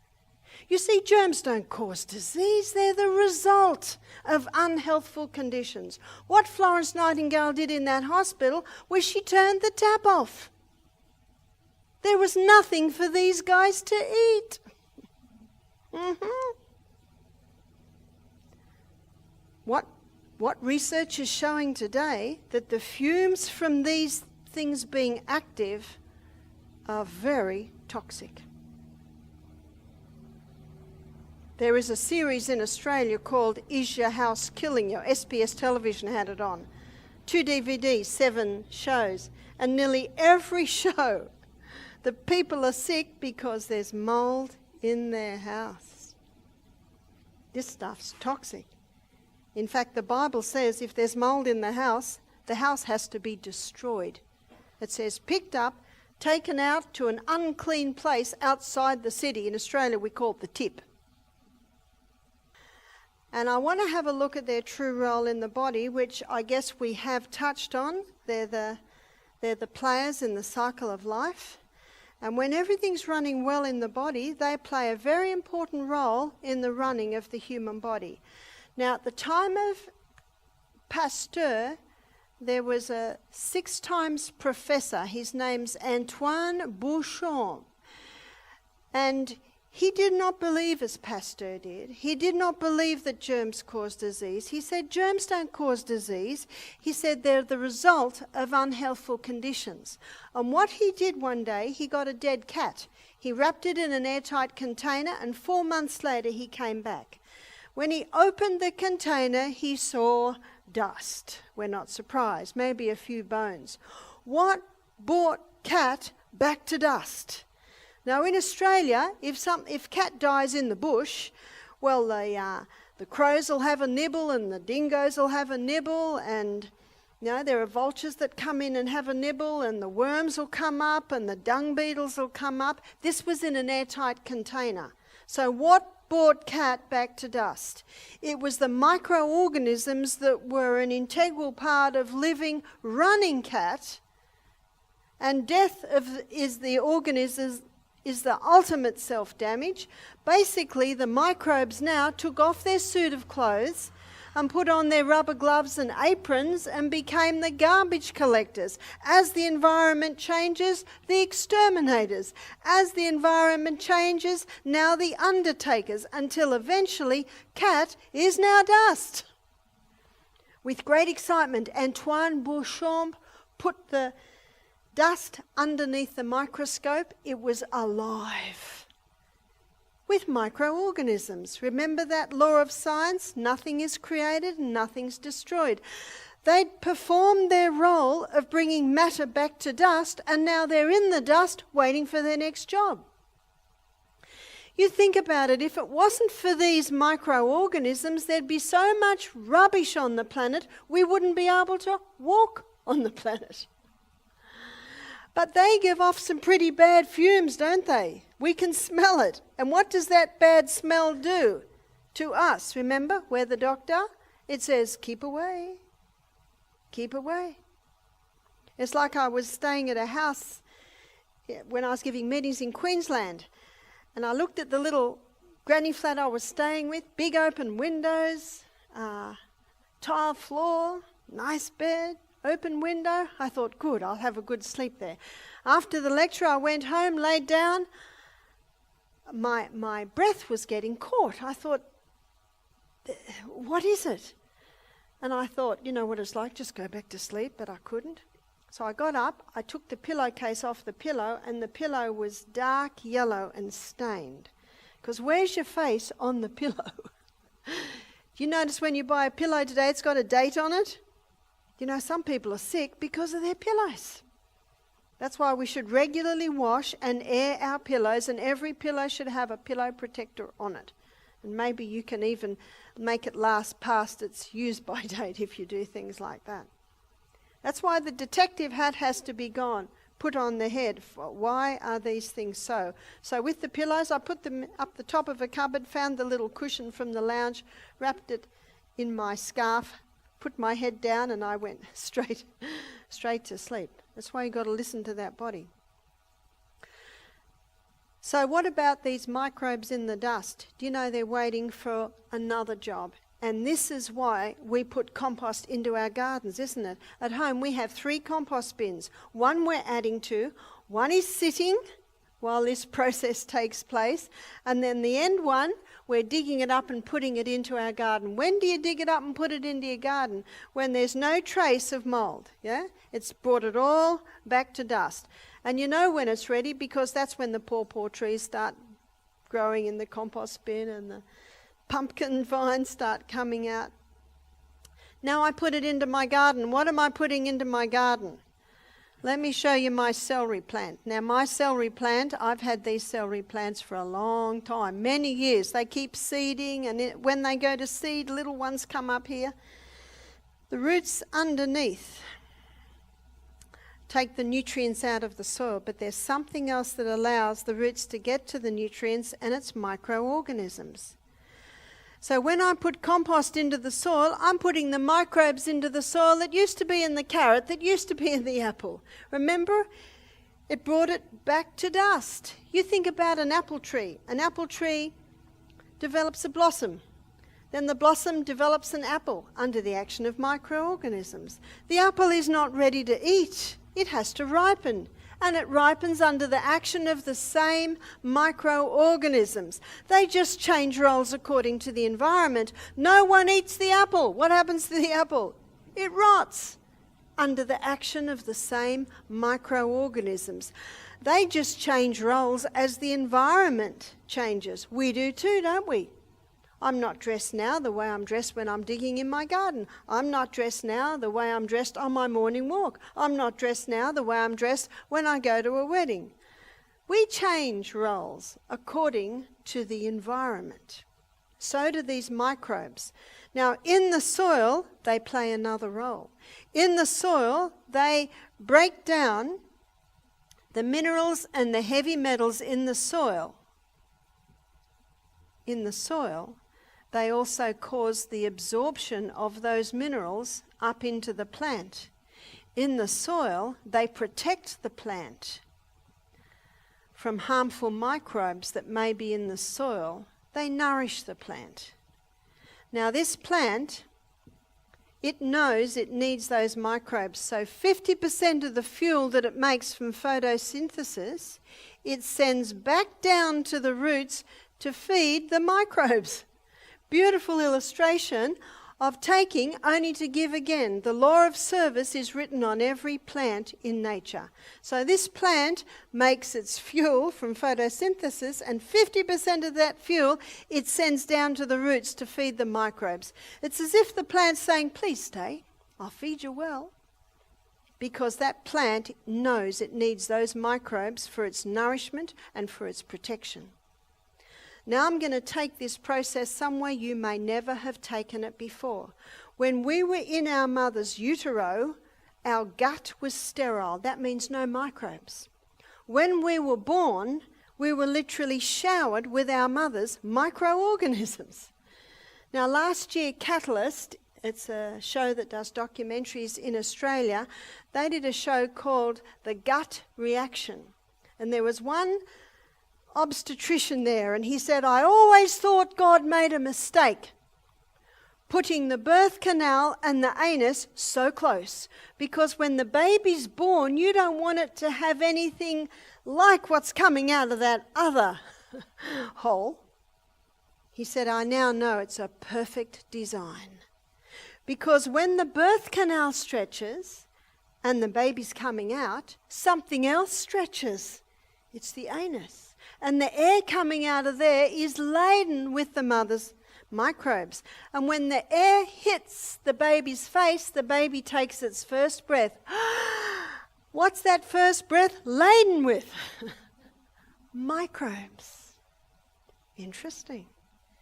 You see, germs don't cause disease. They're the result of unhealthful conditions. What Florence Nightingale did in that hospital was she turned the tap off. There was nothing for these guys to eat. What research is showing today, that the fumes from these things being active are very toxic. There is a series in Australia called Is Your House Killing You? SBS Television had it on. 2 DVDs, 7 shows. And nearly every show, the people are sick because there's mold in their house. This stuff's toxic. In fact, the Bible says if there's mold in the house has to be destroyed. It says picked up, taken out to an unclean place outside the city. In Australia, we call it the tip. And I want to have a look at their true role in the body, which I guess we have touched on. They're the players in the cycle of life. And when everything's running well in the body, they play a very important role in the running of the human body. Now, at the time of Pasteur, there was a 6 times professor. His name's Antoine Beauchamp. And he did not believe as Pasteur did. He did not believe that germs cause disease. He said germs don't cause disease. He said they're the result of unhealthful conditions. And what he did one day, he got a dead cat. He wrapped it in an airtight container, and 4 months later he came back. When he opened the container, he saw dust. We're not surprised. Maybe a few bones. What brought cat back to dust? Now, in Australia, if cat dies in the bush, well, the crows will have a nibble and the dingoes will have a nibble, and there are vultures that come in and have a nibble, and the worms will come up and the dung beetles will come up. This was in an airtight container. So what brought cat back to dust? It was the microorganisms that were an integral part of living, running cat, and death is the organisms is the ultimate self-damage. Basically, the microbes now took off their suit of clothes and put on their rubber gloves and aprons and became the garbage collectors. As the environment changes, the exterminators. As the environment changes, now the undertakers, until eventually cat is now dust. With great excitement, Antoine Beauchamp put the dust underneath the microscope. It was alive with microorganisms. Remember that law of science? Nothing is created and nothing's destroyed. They'd performed their role of bringing matter back to dust, and now they're in the dust waiting for their next job. You think about it, if it wasn't for these microorganisms, there'd be so much rubbish on the planet, we wouldn't be able to walk on the planet. But they give off some pretty bad fumes, don't they? We can smell it. And what does that bad smell do to us? Remember, we're the doctor. It says, keep away. Keep away. It's like I was staying at a house when I was giving meetings in Queensland. And I looked at the little granny flat I was staying with, big open windows, tile floor, nice bed, open window. I thought, good, I'll have a good sleep there. After the lecture, I went home, laid down. My breath was getting caught. I thought, what is it? And I thought, you know what it's like, just go back to sleep, but I couldn't. So I got up, I took the pillowcase off the pillow, and the pillow was dark yellow and stained. Because where's your face on the pillow? Do you notice when you buy a pillow today, it's got a date on it? You know, some people are sick because of their pillows. That's why we should regularly wash and air our pillows, and every pillow should have a pillow protector on it. And maybe you can even make it last past its use-by date if you do things like that. That's why the detective hat has to be gone, put on the head. Why are these things so? So with the pillows, I put them up the top of a cupboard, found the little cushion from the lounge, wrapped it in my scarf, put my head down and I went straight to sleep. That's why you've got to listen to that body. So what about these microbes in the dust? Do you know they're waiting for another job? And this is why we put compost into our gardens, isn't it? At home we have 3 compost bins. One we're adding to, one is sitting while this process takes place, and then the end one, we're digging it up and putting it into our garden. When do you dig it up and put it into your garden? When there's no trace of mould, yeah? It's brought it all back to dust. And you know when it's ready, because that's when the pawpaw trees start growing in the compost bin and the pumpkin vines start coming out. Now I put it into my garden. What am I putting into my garden? Let me show you my celery plant. Now my celery plant, I've had these celery plants for a long time, many years. They keep seeding, and when they go to seed, little ones come up here. The roots underneath take the nutrients out of the soil, but there's something else that allows the roots to get to the nutrients, and it's microorganisms. So when I put compost into the soil, I'm putting the microbes into the soil that used to be in the carrot, that used to be in the apple. Remember? It brought it back to dust. You think about an apple tree. An apple tree develops a blossom. Then the blossom develops an apple under the action of microorganisms. The apple is not ready to eat. It has to ripen. And it ripens under the action of the same microorganisms. They just change roles according to the environment. No one eats the apple. What happens to the apple? It rots under the action of the same microorganisms. They just change roles as the environment changes. We do too, don't we? I'm not dressed now the way I'm dressed when I'm digging in my garden. I'm not dressed now the way I'm dressed on my morning walk. I'm not dressed now the way I'm dressed when I go to a wedding. We change roles according to the environment. So do these microbes. Now, in the soil, they play another role. In the soil, they break down the minerals and the heavy metals in the soil. In the soil, they also cause the absorption of those minerals up into the plant. In the soil, they protect the plant from harmful microbes that may be in the soil. They nourish the plant. Now this plant, it knows it needs those microbes. So 50% of the fuel that it makes from photosynthesis, it sends back down to the roots to feed the microbes. Beautiful illustration of taking only to give again. The law of service is written on every plant in nature. So this plant makes its fuel from photosynthesis, and 50% of that fuel it sends down to the roots to feed the microbes. It's as if the plant's saying, please stay, I'll feed you well. Because that plant knows it needs those microbes for its nourishment and for its protection. Now I'm going to take this process somewhere you may never have taken it before. When we were in our mother's utero, our gut was sterile. That means no microbes. When we were born, we were literally showered with our mother's microorganisms. Now last year, Catalyst, it's a show that does documentaries in Australia, they did a show called The Gut Reaction. And there was one obstetrician there, and he said, I always thought God made a mistake putting the birth canal and the anus so close, because when the baby's born, you don't want it to have anything like what's coming out of that other hole. He said, I now know it's a perfect design, because when the birth canal stretches and the baby's coming out, something else stretches. It's the anus. And the air coming out of there is laden with the mother's microbes. And when the air hits the baby's face, the baby takes its first breath. What's that first breath laden with? Microbes. Interesting.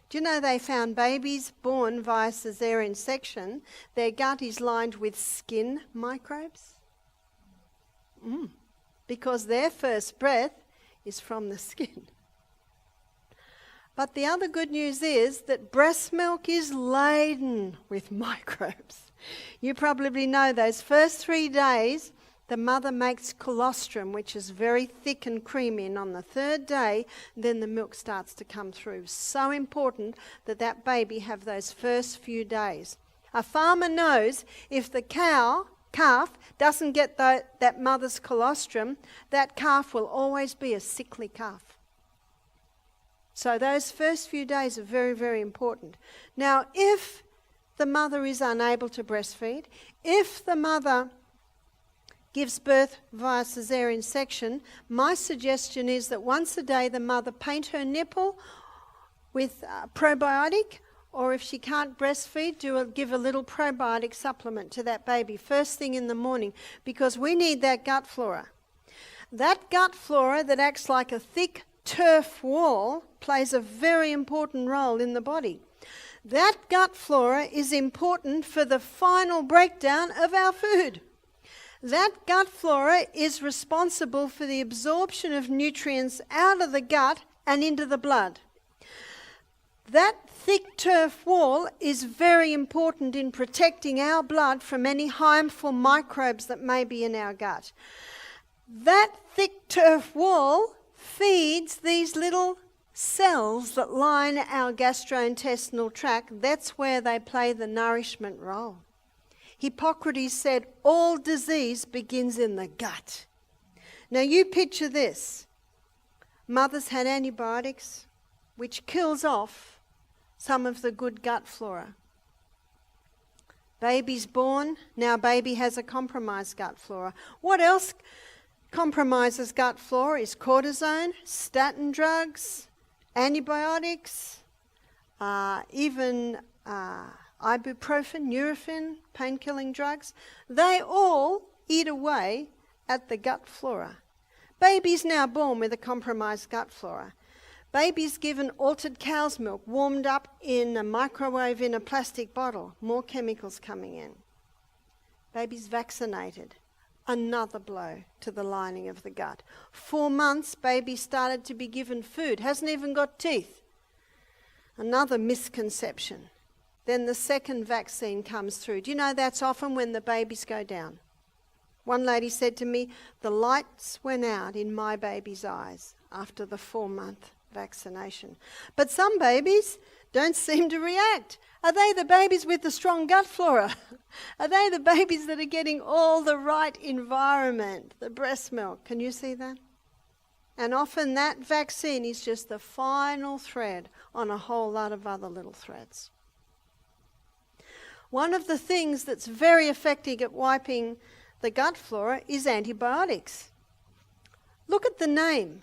Do you know they found babies born via caesarean section, their gut is lined with skin microbes? Because their first breath is from the skin. But the other good news is that breast milk is laden with microbes. You probably know those first 3 days, the mother makes colostrum, which is very thick and creamy, and on the 3rd day, then the milk starts to come through. So important that that baby have those first few days. A farmer knows if the calf doesn't get that mother's colostrum, that calf will always be a sickly calf. So those first few days are very, very important. Now, if the mother is unable to breastfeed, if the mother gives birth via caesarean section, my suggestion is that once a day the mother paint her nipple with probiotic, or if she can't breastfeed, give a little probiotic supplement to that baby first thing in the morning, because we need that gut flora. That gut flora that acts like a thick turf wall plays a very important role in the body. That gut flora is important for the final breakdown of our food. That gut flora is responsible for the absorption of nutrients out of the gut and into the blood. That thick turf wall is very important in protecting our blood from any harmful microbes that may be in our gut. That thick turf wall feeds these little cells that line our gastrointestinal tract. That's where they play the nourishment role. Hippocrates said all disease begins in the gut. Now you picture this. Mothers had antibiotics, which kills off some of the good gut flora. Baby's born, now baby has a compromised gut flora. What else compromises gut flora is cortisone, statin drugs, antibiotics, even ibuprofen, Nurofen, pain-killing drugs. They all eat away at the gut flora. Baby's now born with a compromised gut flora. Baby's given altered cow's milk, warmed up in a microwave in a plastic bottle, more chemicals coming in. Baby's vaccinated, another blow to the lining of the gut. 4 months, baby started to be given food, hasn't even got teeth. Another misconception. Then the second vaccine comes through. Do you know that's often when the babies go down? One lady said to me, the lights went out in my baby's eyes after the 4-month vaccination. But some babies don't seem to react. Are they the babies with the strong gut flora? Are they the babies that are getting all the right environment, the breast milk? Can you see that? And often that vaccine is just the final thread on a whole lot of other little threads. One of the things that's very effective at wiping the gut flora is antibiotics. Look at the name.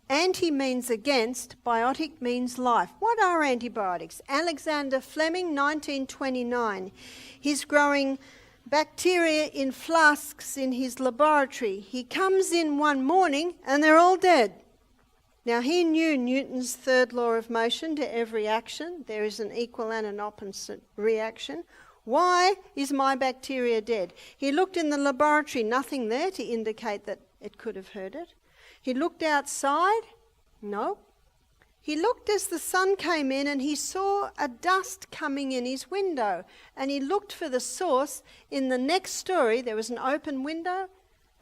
Anti means against, biotic means life. What are antibiotics? Alexander Fleming, 1929. He's growing bacteria in flasks in his laboratory. He comes in one morning and they're all dead. Now he knew Newton's third law of motion: to every action there is an equal and an opposite reaction. Why is my bacteria dead? He looked in the laboratory, nothing there to indicate that it could have hurt it. He looked outside, no. He looked as the sun came in and he saw a dust coming in his window, and he looked for the source. In the next story there was an open window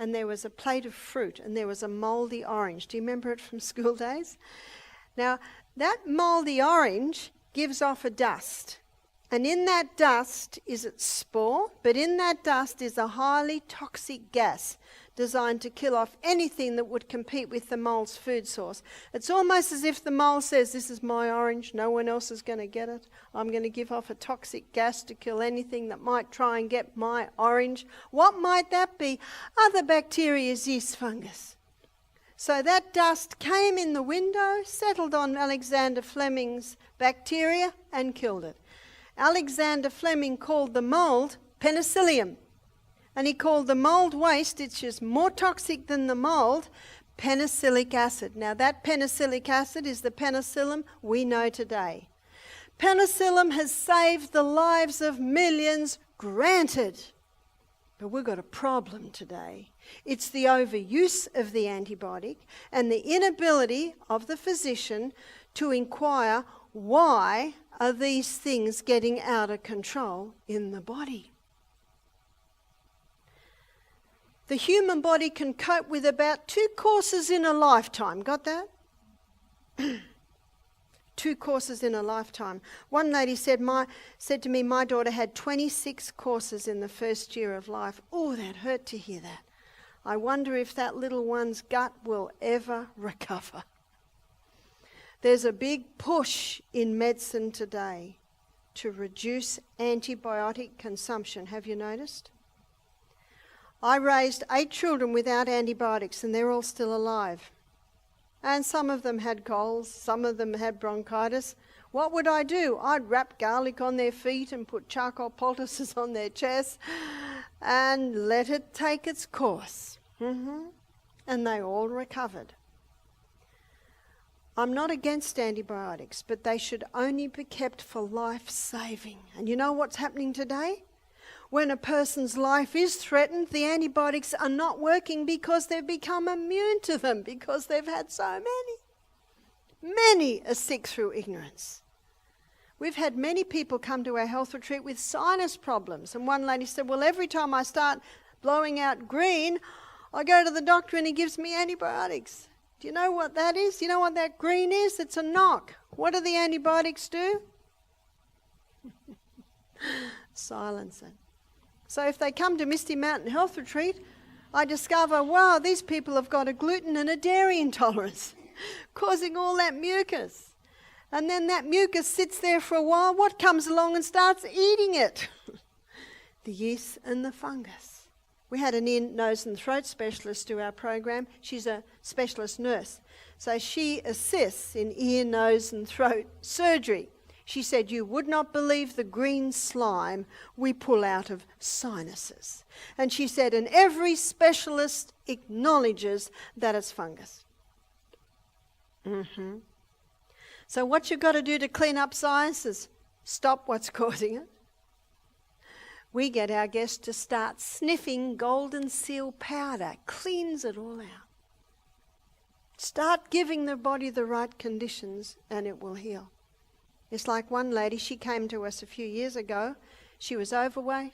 and there was a plate of fruit and there was a mouldy orange. Do you remember it from school days? Now that mouldy orange gives off a dust. And in that dust is its spore, but in that dust is a highly toxic gas designed to kill off anything that would compete with the mole's food source. It's almost as if the mole says, this is my orange, no one else is going to get it. I'm going to give off a toxic gas to kill anything that might try and get my orange. What might that be? Other bacteria, yeast, fungus. So that dust came in the window, settled on Alexander Fleming's bacteria and killed it. Alexander Fleming called the mould penicillium. And he called the mould waste, which is more toxic than the mould, penicillic acid. Now that penicillic acid is the penicillin we know today. Penicillin has saved the lives of millions, granted. But we've got a problem today. It's the overuse of the antibiotic and the inability of the physician to inquire, why are these things getting out of control in the body? The human body can cope with about 2 courses in a lifetime. Got that? 2 courses in a lifetime. One lady said to me, my daughter had 26 courses in the first year of life. Oh, that hurt to hear that. I wonder if that little one's gut will ever recover. There's a big push in medicine today to reduce antibiotic consumption. Have you noticed? I raised 8 children without antibiotics and they're all still alive. And some of them had colds, some of them had bronchitis. What would I do? I'd wrap garlic on their feet and put charcoal poultices on their chest and let it take its course. And they all recovered. I'm not against antibiotics, but they should only be kept for life-saving. And you know what's happening today? When a person's life is threatened, the antibiotics are not working because they've become immune to them, because they've had so many. Many are sick through ignorance. We've had many people come to our health retreat with sinus problems. And one lady said, well, every time I start blowing out green, I go to the doctor and he gives me antibiotics. Do you know what that is? Do you know what that green is? It's a knock. What do the antibiotics do? Silence it. So if they come to Misty Mountain Health Retreat, I discover, wow, these people have got a gluten and a dairy intolerance, causing all that mucus. And then that mucus sits there for a while. What comes along and starts eating it? The yeast and the fungus. We had an ear, nose and throat specialist do our program. She's a specialist nurse. So she assists in ear, nose and throat surgery. She said, you would not believe the green slime we pull out of sinuses. And she said, and every specialist acknowledges that it's fungus. So what you've got to do to clean up sinuses, stop what's causing it. We get our guests to start sniffing golden seal powder, cleans it all out. Start giving the body the right conditions and it will heal. It's like one lady, she came to us a few years ago. She was overweight.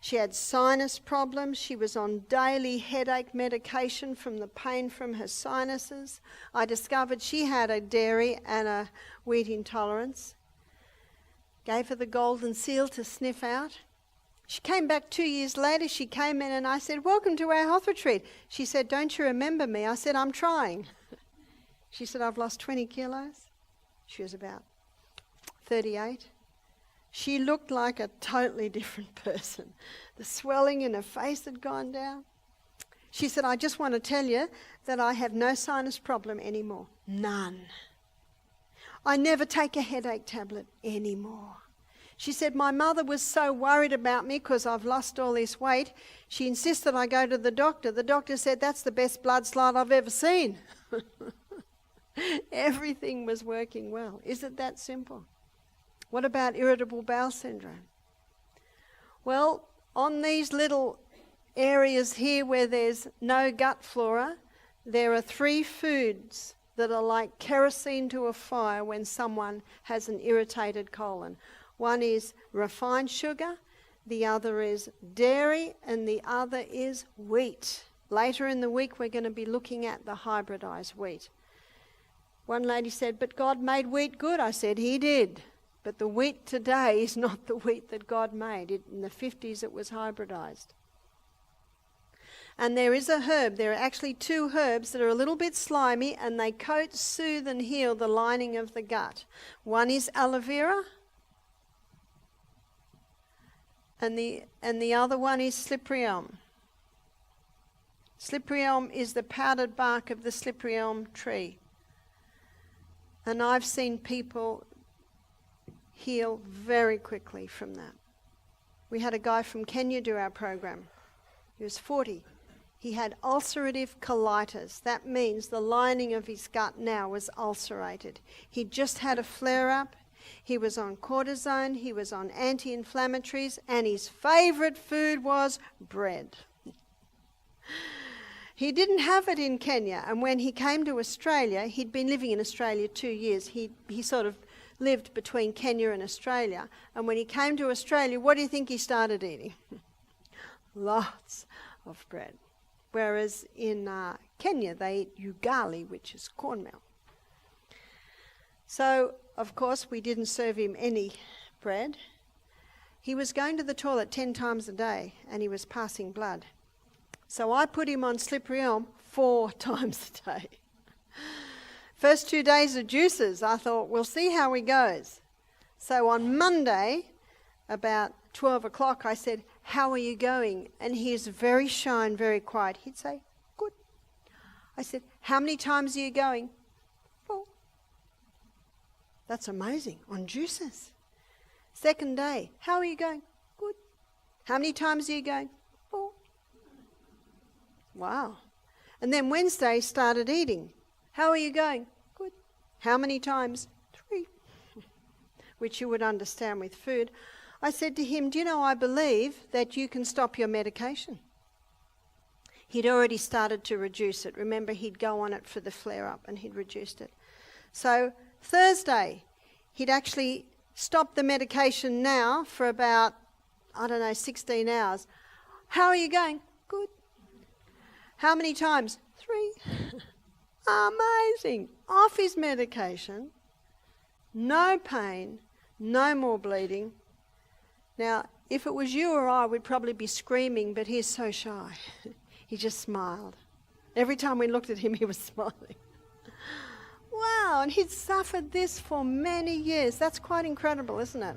She had sinus problems. She was on daily headache medication from the pain from her sinuses. I discovered she had a dairy and a wheat intolerance. Gave her the golden seal to sniff out. She came back 2 years later. She came in and I said, welcome to our health retreat. She said, don't you remember me? I said, I'm trying. She said, I've lost 20 kilos. She was about 38. She looked like a totally different person. The swelling in her face had gone down. She said, I just want to tell you that I have no sinus problem anymore. None. I never take a headache tablet anymore. She said, my mother was so worried about me because I've lost all this weight. She insisted I go to the doctor. The doctor said, that's the best blood slide I've ever seen. Everything was working well. Is it that simple? What about irritable bowel syndrome? Well, on these little areas here where there's no gut flora, there are 3 foods that are like kerosene to a fire when someone has an irritated colon. One is refined sugar, the other is dairy, and the other is wheat. Later in the week we're going to be looking at the hybridized wheat. One lady said, but God made wheat good. I said, he did. But the wheat today is not the wheat that God made. In the 50s it was hybridized. And there is a herb. There are actually 2 herbs that are a little bit slimy and they coat, soothe and heal the lining of the gut. One is aloe vera and the other one is slippery elm. Slippery elm is the powdered bark of the slippery elm tree. And I've seen people heal very quickly from that. We had a guy from Kenya do our program. He was 40. He had ulcerative colitis. That means the lining of his gut now was ulcerated. He just had a flare-up. He was on cortisone. He was on anti-inflammatories. And his favourite food was bread. He didn't have it in Kenya. And when he came to Australia, he'd been living in Australia 2 years. He sort of lived between Kenya and Australia. And when he came to Australia, what do you think he started eating? Lots of bread. Whereas in Kenya, they eat ugali, which is cornmeal. So, of course, we didn't serve him any bread. He was going to the toilet 10 times a day, and he was passing blood. So I put him on slippery elm 4 times a day. First 2 days of juices, I thought, we'll see how he goes. So on Monday, about 12 o'clock, I said, how are you going? And he's very shy and very quiet. He'd say, good. I said, how many times are you going? 4. That's amazing, on juices. Second day, how are you going? Good. How many times are you going? 4. Wow. And then Wednesday started eating. How are you going? Good. How many times? 3. Which you would understand with food. I said to him, do you know, I believe that you can stop your medication. He'd already started to reduce it. Remember, he'd go on it for the flare-up and he'd reduced it. So Thursday, he'd actually stopped the medication now for about, 16 hours. How are you going? Good. How many times? 3. Amazing. Off his medication, no pain, no more bleeding. Now, if it was you or I, we'd probably be screaming, but he's so shy. He just smiled. Every time we looked at him, he was smiling. Wow, and he'd suffered this for many years. That's quite incredible, isn't it?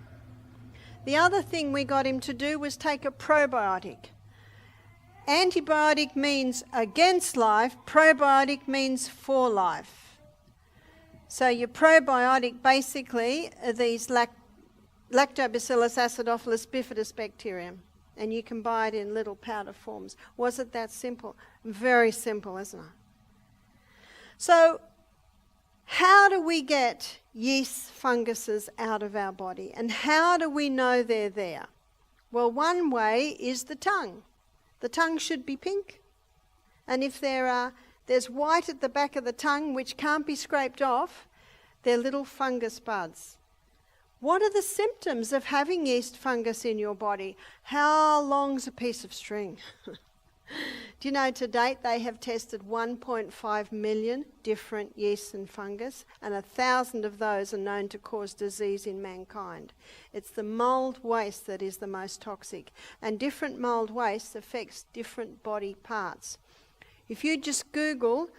The other thing we got him to do was take a probiotic. Antibiotic means against life, probiotic means for life. So your probiotic basically are these Lactobacillus acidophilus bifidus bacterium, and you can buy it in little powder forms. Was it that simple? Very simple, isn't it? So how do we get yeast funguses out of our body, and how do we know they're there? Well, one way is the tongue. The tongue should be pink, and if there's white at the back of the tongue which can't be scraped off, they're little fungus buds. What are the symptoms of having yeast fungus in your body? How long's a piece of string? Do you know, to date they have tested 1.5 million different yeasts and fungus, and 1,000 of those are known to cause disease in mankind. It's the mould waste that is the most toxic, and different mould waste affects different body parts. If you just Google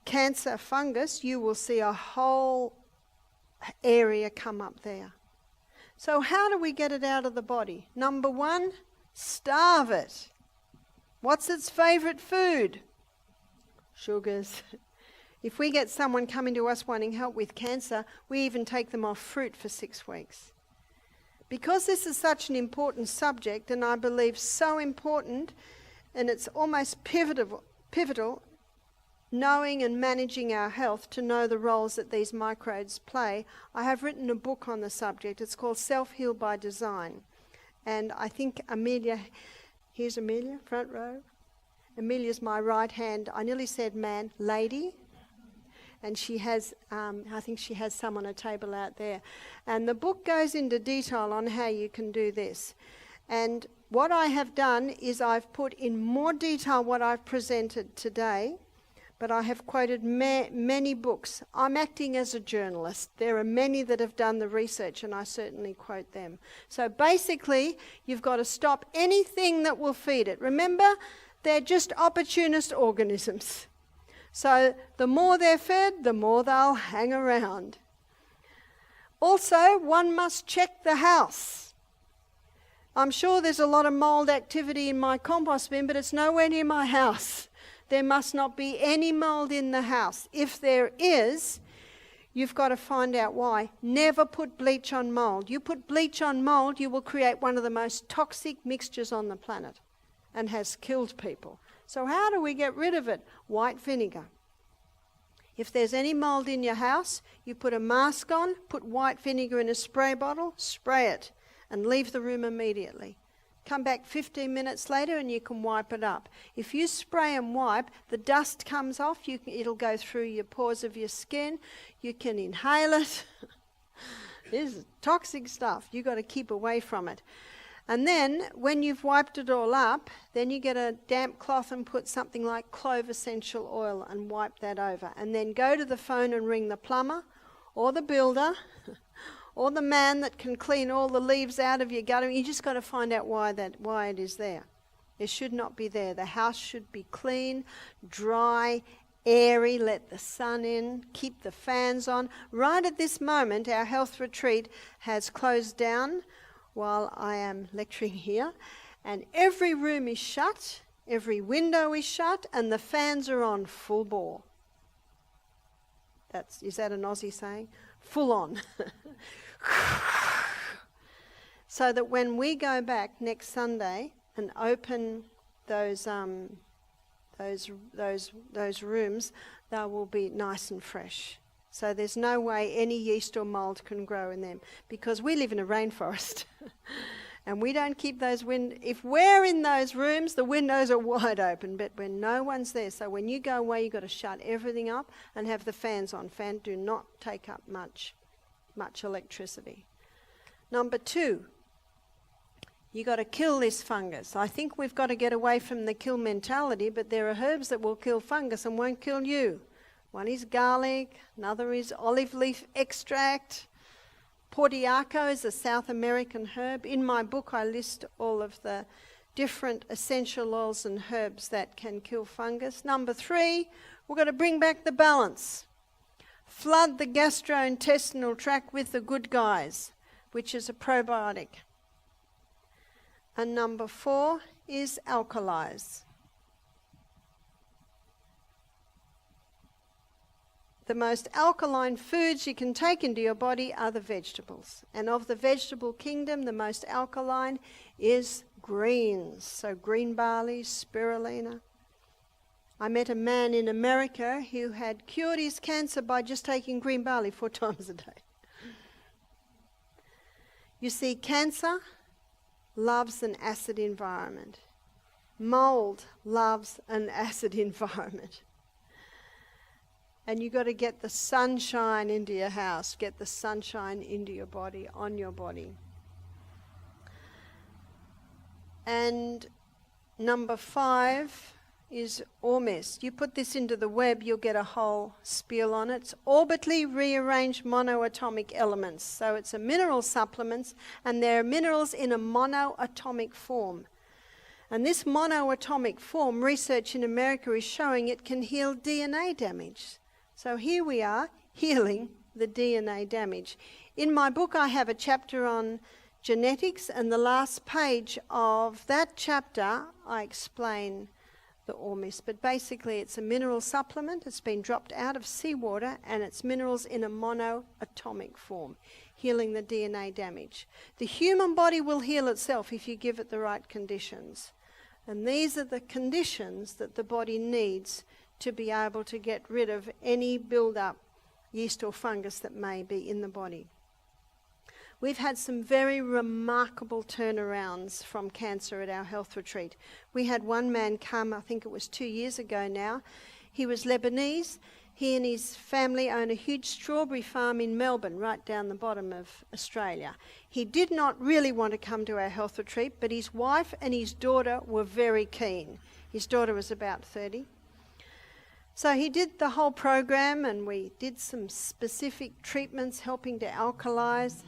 cancer fungus, you will see a whole area come up there. So how do we get it out of the body? Number 1, starve it. What's its favourite food? Sugars. If we get someone coming to us wanting help with cancer, we even take them off fruit for 6 weeks. Because this is such an important subject, and I believe so important, and it's almost pivotal, knowing and managing our health to know the roles that these microbes play, I have written a book on the subject. It's called Self-Heal by Design. And I think Amelia, here's Amelia, front row. Amelia's my right hand, I nearly said man, lady. And she has, I think she has some on a table out there. And the book goes into detail on how you can do this. And what I have done is I've put in more detail what I've presented today, but I have quoted many books. I'm acting as a journalist. There are many that have done the research, and I certainly quote them. So basically, you've got to stop anything that will feed it. Remember, they're just opportunist organisms. So the more they're fed, the more they'll hang around. Also, one must check the house. I'm sure there's a lot of mould activity in my compost bin, but it's nowhere near my house. There must not be any mould in the house. If there is, you've got to find out why. Never put bleach on mould. You put bleach on mould, you will create one of the most toxic mixtures on the planet and has killed people. So how do we get rid of it? White vinegar. If there's any mould in your house, you put a mask on, put white vinegar in a spray bottle, spray it, and leave the room immediately. Come back 15 minutes later and you can wipe it up. If you spray and wipe, the dust comes off, it'll go through your pores of your skin, you can inhale it. This is toxic stuff, you've got to keep away from it. And then when you've wiped it all up, then you get a damp cloth and put something like clove essential oil and wipe that over. And then go to the phone and ring the plumber or the builder or the man that can clean all the leaves out of your gutter. You just got to find out why it is there. It should not be there. The house should be clean, dry, airy, let the sun in, keep the fans on. Right at this moment, our health retreat has closed down while I am lecturing here, and every room is shut, every window is shut, and the fans are on full bore. Is that an Aussie saying? Full on. So that when we go back next Sunday and open those rooms, they will be nice and fresh. So there's no way any yeast or mould can grow in them, because we live in a rainforest and we don't keep those if we're in those rooms, the windows are wide open, but when no one's there, so when you go away, you've got to shut everything up and have the fans on. Fans do not take up much electricity. Number 2, you got to kill this fungus. I think we've got to get away from the kill mentality, but there are herbs that will kill fungus and won't kill you. One is garlic, another is olive leaf extract. Portiaco is a South American herb. In my book, I list all of the different essential oils and herbs that can kill fungus. Number 3, we've got to bring back the balance. Flood the gastrointestinal tract with the good guys, which is a probiotic. And number 4 is alkalize. The most alkaline foods you can take into your body are the vegetables. And of the vegetable kingdom, the most alkaline is greens. So green barley, spirulina. I met a man in America who had cured his cancer by just taking green barley 4 times a day. You see, cancer loves an acid environment. Mold loves an acid environment. And you've got to get the sunshine into your house, get the sunshine into your body, on your body. And number 5 is Ormus. You put this into the web, you'll get a whole spiel on it. It's orbitally rearranged monoatomic elements. So it's a mineral supplement, and they're minerals in a monoatomic form. And this monoatomic form, research in America is showing it can heal DNA damage. So here we are, healing the DNA damage. In my book, I have a chapter on genetics, and the last page of that chapter, I explain the Ormus. But basically, it's a mineral supplement. It's been dropped out of seawater, and it's minerals in a monoatomic form, healing the DNA damage. The human body will heal itself if you give it the right conditions. And these are the conditions that the body needs to be able to get rid of any build-up yeast or fungus that may be in the body. We've had some very remarkable turnarounds from cancer at our health retreat. We had one man come, I think it was 2 years ago now. He was Lebanese. He and his family own a huge strawberry farm in Melbourne, right down the bottom of Australia. He did not really want to come to our health retreat, but his wife and his daughter were very keen. His daughter was about 30. So he did the whole program, and we did some specific treatments helping to alkalize,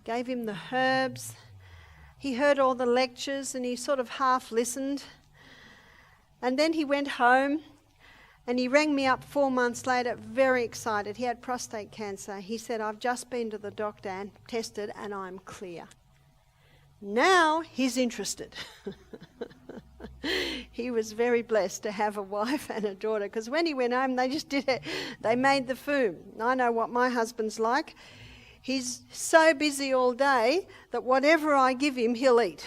gave him the herbs. He heard all the lectures and he sort of half listened. And then he went home and he rang me up 4 months later, very excited. He had prostate cancer. He said, "I've just been to the doctor and tested and I'm clear." Now he's interested. He was very blessed to have a wife and a daughter, because when he went home, they just did it. They made the food. I know what my husband's like. He's so busy all day that whatever I give him, he'll eat.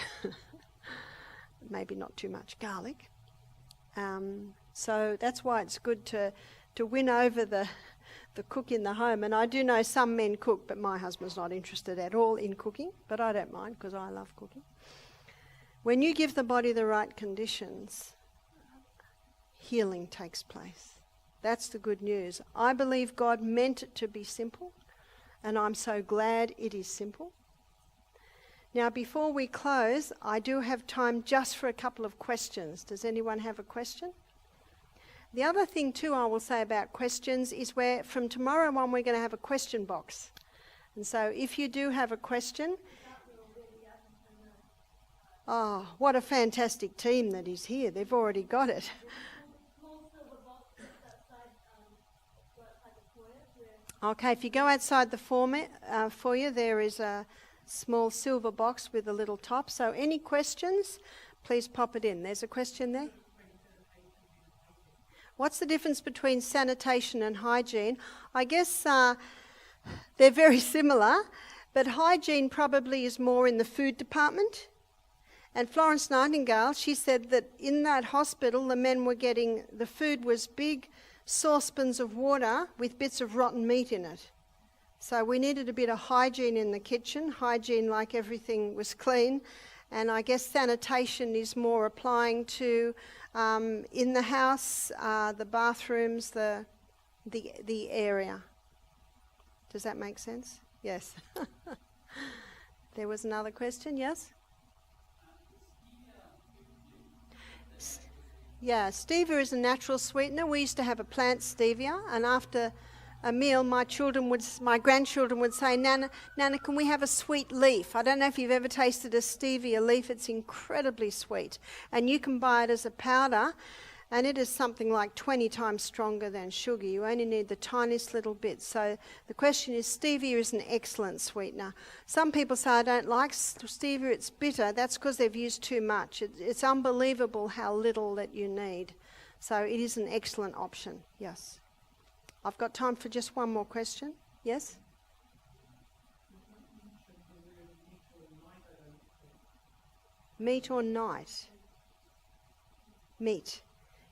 Maybe not too much garlic. So that's why it's good to win over the cook in the home. And I do know some men cook, but my husband's not interested at all in cooking. But I don't mind, because I love cooking. When you give the body the right conditions, healing takes place. That's the good news. I believe God meant it to be simple, and I'm so glad it is simple. Now, before we close, I do have time just for a couple of questions. Does anyone have a question? The other thing too I will say about questions is where from tomorrow on we're going to have a question box. And so if you do have a question... Oh, what a fantastic team that is here. They've already got it. Okay, if you go outside the foyer, there is a small silver box with a little top. So any questions, please pop it in. There's a question there. What's the difference between sanitation and hygiene? I guess they're very similar, but hygiene probably is more in the food department. And Florence Nightingale, she said that in that hospital, the men were getting, the food was big saucepans of water with bits of rotten meat in it. So we needed a bit of hygiene in the kitchen, hygiene like everything was clean. And I guess sanitation is more applying to in the house, the bathrooms, the area. Does that make sense? Yes. There was another question, yes? Yeah, stevia is a natural sweetener. We used to have a plant stevia, and after a meal, my grandchildren would say, Nana, can we have a sweet leaf? I don't know if you've ever tasted a stevia leaf. It's incredibly sweet. And you can buy it as a powder, and it is something like 20 times stronger than sugar. You only need the tiniest little bit. So the question is, stevia is an excellent sweetener. Some people say, I don't like stevia, it's bitter. That's because they've used too much. It's unbelievable how little that you need. So it is an excellent option, yes. I've got time for just one more question. Yes? Meat or night? Meat.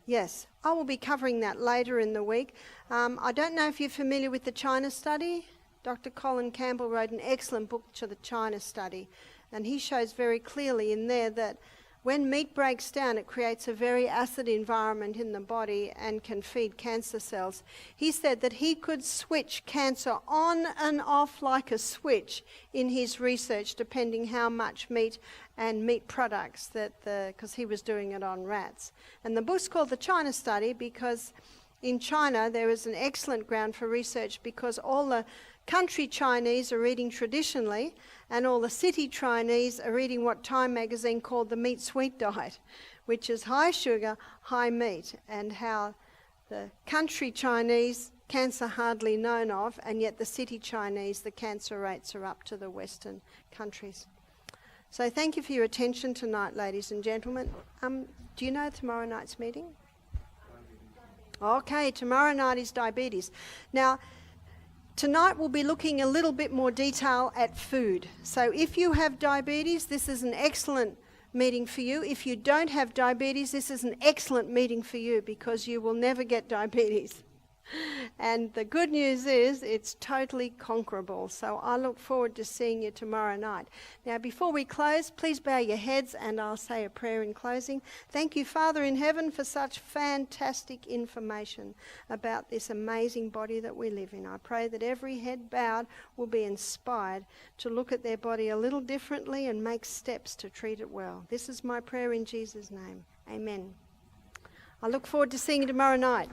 Yes, I will be covering that later in the week. I don't know if you're familiar with the China Study. Dr. Colin Campbell wrote an excellent book to the China Study, and he shows very clearly in there that when meat breaks down, it creates a very acid environment in the body and can feed cancer cells. He said that he could switch cancer on and off like a switch in his research, depending how much meat and meat products because he was doing it on rats. And the book's called The China Study because in China there is an excellent ground for research because all the country Chinese are eating traditionally and all the city Chinese are eating what Time magazine called the meat sweet diet, which is high sugar, high meat, and how the country Chinese, cancer hardly known of, and yet the city Chinese, the cancer rates are up to the Western countries. So thank you for your attention tonight, ladies and gentlemen. Do you know tomorrow night's meeting? Okay, tomorrow night is diabetes. Now, tonight we'll be looking a little bit more detail at food. So if you have diabetes, this is an excellent meeting for you. If you don't have diabetes, this is an excellent meeting for you because you will never get diabetes. And the good news is it's totally conquerable. So I look forward to seeing you tomorrow night. Now, before we close, please bow your heads and I'll say a prayer in closing. Thank you, Father in heaven, for such fantastic information about this amazing body that we live in. I pray that every head bowed will be inspired to look at their body a little differently and make steps to treat it well. This is my prayer in Jesus' name. Amen. I look forward to seeing you tomorrow night.